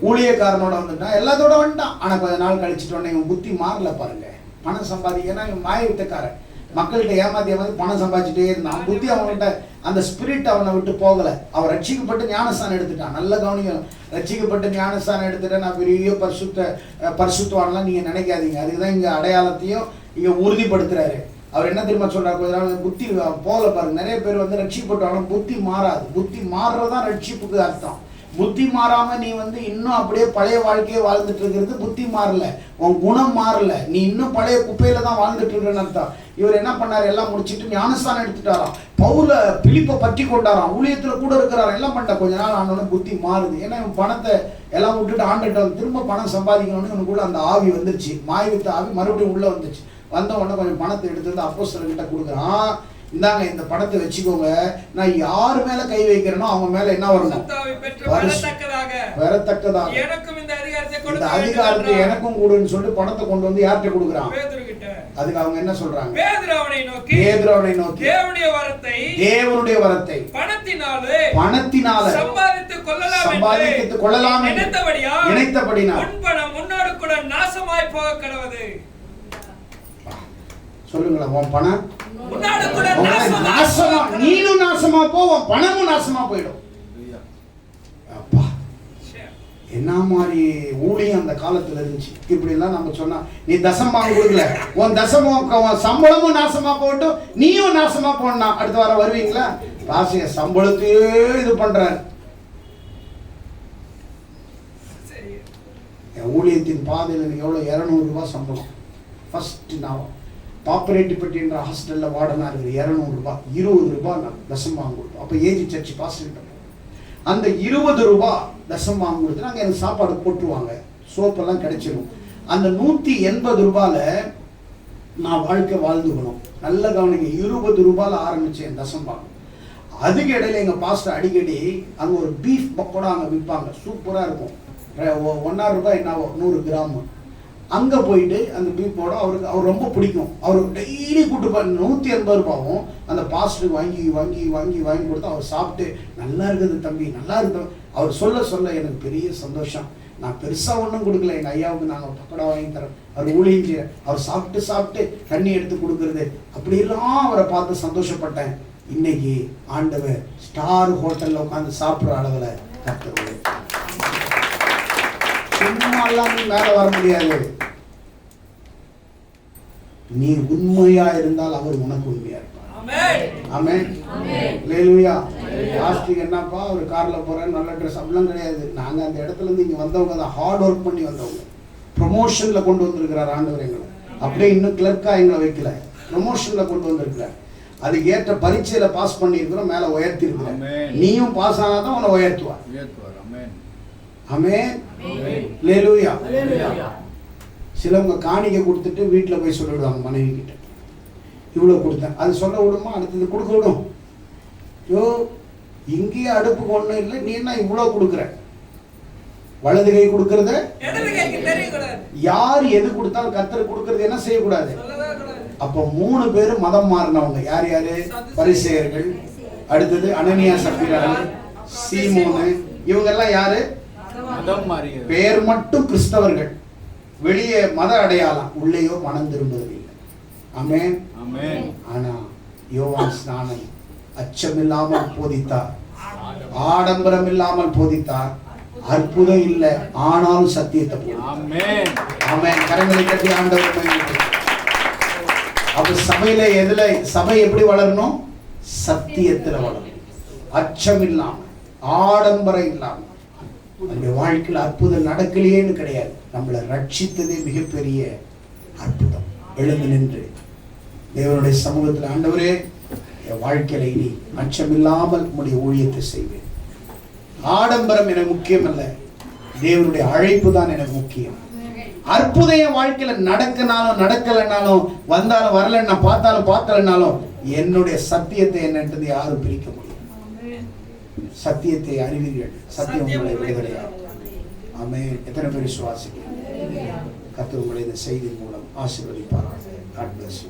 ஊழியக்காரனோட வந்துட்டான், எல்லாத்தோட வந்துட்டான். ஆனா கொஞ்ச நாள் கழிச்சுட்டு உடனே இவன் புத்தி மாறல. பாருங்க, பணம் சம்பாதிக்கனா இவன் மாய வித்தக்காரன். மக்கள்கிட்ட ஏமாத்தி பணம் சம்பாதிச்சுட்டே இருந்தான். புத்தி அவன்கிட்ட அந்த ஸ்பிரிட் அவனை விட்டு போகல. அவன் ரட்சிக்கப்பட்டு ஞானஸ்தானம் எடுத்துட்டான். நல்ல கவனிக்கணும். ரட்சிக்கப்பட்டு ஞானஸ்தானம் எடுத்துட்டேன் நான் பெரிய பரிசுத்தவான்லாம் நீங்க நினைக்காதீங்க. அதுக்குதான் இங்க அடையாளத்தையும் இங்க உறுதிப்படுத்துறாரு. அவர் என்ன தெரியுமா சொல்றாரு? கொஞ்ச நாள் புத்தி போகல பாருங்க. நிறைய பேர் வந்து ரட்சிக்கப்பட்டாலும் புத்தி மாறாது. புத்தி மாறுறதுதான் ரட்சிப்புக்கு அர்த்தம். புத்தி மாறாம நீ வந்து இன்னும் அப்படியே பழைய வாழ்க்கையை வாழ்ந்துட்டு இருக்கிறது புத்தி மாறல, உன் குணம் மாறல, நீ இன்னும் பழைய குப்பையில தான் வாழ்ந்துட்டு இருக்கிறன்னு அர்த்தம். இவர் என்ன பண்ணாரு? எல்லாம் முடிச்சுட்டு ஞானஸ்தானம் எடுத்துட்டாராம். பவுல பிலிப்பை பற்றி கொண்டாராம், ஊழியத்துல கூட இருக்கிறாராம், எல்லாம் பண்ண. கொஞ்ச நாள் ஆனோட புத்தி மாறுது. ஏன்னா இவன் பணத்தை எல்லாம் விட்டுட்டு ஆண்டுட்டு திரும்ப பணம் சம்பாதிக்கணும்னு இவனுக்குள்ள அந்த ஆவி வந்துருச்சு. மாயவித்த ஆவி மறுபடியும் உள்ள வந்துச்சு. வந்த உடனே கொஞ்சம் பணத்தை எடுத்து வந்து அப்போஸ்தலர்கிட்ட கொடுக்குறான். இந்தாங்க, இந்த பணத்தை வச்சுக்கோங்க, நான் யார் மேல கை வைக்கிறேனோ அவங்க மேல என்ன வரணும்? வரத்தக்கதாக இந்த அதிகாரத்தை எனக்கும் கூடுன்னு சொல்லிட்டு பணத்தை கொண்டு வந்து யார்கிட்ட கொடுக்குறான்? அதுக்கு அவங்க என்ன சொல்றாங்க? பேதுரு அவனை நோக்கி தேவனுடைய வரத்தை பணத்தினாலே சம்பாதித்துக் கொள்ளலாம் நினைத்தபடியால் உன் பணம் உன்னோடு கூட நாசமாய் போக கடவது. சொல்லுங்களேன், உன் பணம் உன்னோடு கூட நாசமா, நீனும் நாசமா போ, உன் பணமும் நாசமா போயிடும். அப்பா, என்ன மாதிரி ஊழியம் அந்த காலத்துல இருந்துச்சு. இப்படி எல்லாம் நம்ம சொன்னா, நீ தசமம் கொடுக்கல, உன் சம்பளமும் நாசமா போட்டும், நீயும் நாசமா போனா அடுத்த வாரம் வருவீங்களா? ராசிய சம்பளத்தையே இது பண்றாரு. என் ஊழியத்தின் பாதையில் எனக்கு எவ்வளவு 200 ரூபாய் சம்பளம். ஃபர்ஸ்ட் நான் பாப்பரேட்டிப்பட்டின்ற ஹாஸ்டல்ல வார்டனா இருக்குது. 200 ரூபாய், 20 ரூபாய் நான் தசமம் கொடுப்போம். அப்ப ஏஜி சர்ச் பாஸ்டர் அந்த 20 ரூபாய் தசம் வாங்க கொடுத்து நாங்கள் எனக்கு சாப்பாடு போட்டுருவாங்க, சோப்பெல்லாம் கிடைச்சிடும். அந்த 180 ரூபாயில நான் வாழ்க்கை வாழ்ந்துக்கணும். நல்ல கவனிங்க, 20 ரூபாயில ஆரம்பிச்சேன் தசம் வாங்க. அதுக்கு இடையில எங்க பாஸ்டர் அடிக்கடி அங்க ஒரு பீஃப் பக்கோடா அங்க விற்பாங்க, சூப்பரா இருக்கும். 1.5 ரூபாய் என்னவோ 100 கிராம். அங்க போயிட்டு அந்த பீஃபோட அவர் ரொம்ப பிடிக்கும். அவருக்கு டெய்லி கூட்டு 180 ரூபாயும் அந்த பாஸ்டருக்கு வாங்கி வாங்கி வாங்கி வாங்கி கொடுத்து அவர் சாப்பிட்டு, நல்லா இருக்குது தம்பி, நல்லா இருக்கு. அவர் சொல்ல சொல்ல எனக்கு பெரிய சந்தோஷம். நான் பெருசா ஒன்றும் கொடுக்கல, எங்க ஐயாவுக்கு நாங்கள் பக்கோடா வாங்கி தரோம், அவர் ஊழியம் செய்ய, அவர் சாப்பிட்டு சாப்பிட்டு தண்ணி எடுத்து கொடுக்கறது, அப்படியெல்லாம் அவரை பார்த்து சந்தோஷப்பட்டேன். இன்னைக்கு ஆண்டவர் ஸ்டார் ஹோட்டல்ல உட்காந்து சாப்பிடுற அளவுல கர்த்தர். சும்மா எல்லாம் மேல வர முடியாது. நீ உண்மையா இருந்தால் அவர் உனக்கு உண்மையா இருப்பார். ஆமென். அல்லேலூயா. லாஸ்ட்டுக்கு என்னப்பா ஒரு கார்ல போறேன், நல்ல ட்ரெஸ் அப்படிலாம் கிடையாது. நாங்க அந்த இடத்துல இருந்து இங்க வந்தவங்க தான், ஹார்ட் ஒர்க் பண்ணி வந்தவங்க. ப்ரொமோஷன்ல கொண்டு வந்திருக்கிறார் ஆண்டவர் எங்களை. அப்படியே இன்னும் கிளர்க்கா எங்களை வைக்கல, ப்ரொமோஷன்ல கொண்டு வந்திருக்கிறார். அதுக்கு ஏற்ற பரீட்சையில பாஸ் பண்ணி இருக்கிறோம், மேல உயர்த்தி இருக்கிறோம். நீயும் பாஸ் ஆனாதான் உன்னை உயர்த்துவார். ஆமென். அல்லேலூயா. சிலவங்க காணிக்கை கொடுத்துட்டு வீட்டுல போய் சொல்லிவிடுவாங்க மனைவி கிட்ட, இவ்வளவு கொடுத்தேன். அது சொல்ல விடுமா? அடுத்தது கொடுக்க விடும். யோ, இங்கேயே அடுப்புக்கு ஒண்ணும் இல்லை, நீ என்ன இவ்வளவு கொடுக்குற? வலது கை கொடுக்கறத யார் எது கொடுத்தாலும் கர்த்தர் கொடுக்கறது என்ன செய்யக்கூடாது. அப்ப 3 பேரு மதம் மாறினவங்க. யார் யாரு? பரிசேயர்கள், அடுத்தது அனனியா சப்பீரா, சீமோனு. இவங்க எல்லாம் யாரு? பேர் மட்டும் கிறிஸ்தவர்கள், வெளியே மத அடையாளம், உள்ளேயோ மனம் திரும்புவதில்லை. ஆமென். ஆனா யோவான் ஸ்நானன் அச்சமில்லாமல் போதித்தார், ஆடம்பரம் இல்லாமல் போதித்தார். அற்புதம் இல்லை, ஆனாலும் சத்தியத்தை போதித்தார். ஆமென். கரங்களை கட்டி ஆண்டவர். அப்ப சபையில எதுல சபை எப்படி வளரணும்? சத்தியத்துல வளரணும். அச்சம் இல்லாம, ஆடம்பரம் இல்லாம. நம்முடைய வாழ்க்கையில் அற்புதம் நடக்கலையேன்னு கிடையாது, நம்மளை ரட்சித்ததே மிகப்பெரிய அற்புதம். எழுந்து நின்று தேவனுடைய சமூகத்தில், ஆண்டவரே என் வாழ்க்கையில இனி அச்சமில்லாமல் உம்முடைய ஊழியத்தை செய்வேன். ஆடம்பரம் எனக்கு முக்கியம் அல்ல, தேவனுடைய அழைப்பு தான் எனக்கு முக்கியம். அற்புதம் என் வாழ்க்கையில நடக்கனாலும் நடக்கலைனாலும், வந்தாலும் வரலன்னா, பார்த்தாலும் பார்க்கலனாலும், என்னுடைய சத்தியத்தை என்னன்றது யாரும் பிரிக்க முடியும். சத்தியத்தை அறிவீர்கள், சத்தியம் உங்களை விடுதலையாகும். ஆமென். எத்தனை பேர் விசுவாசிக்கிறீர்கள்? கர்த்தர் உங்களை இந்த செய்தி மூலம் ஆசீர்வதிப்பார். God bless you.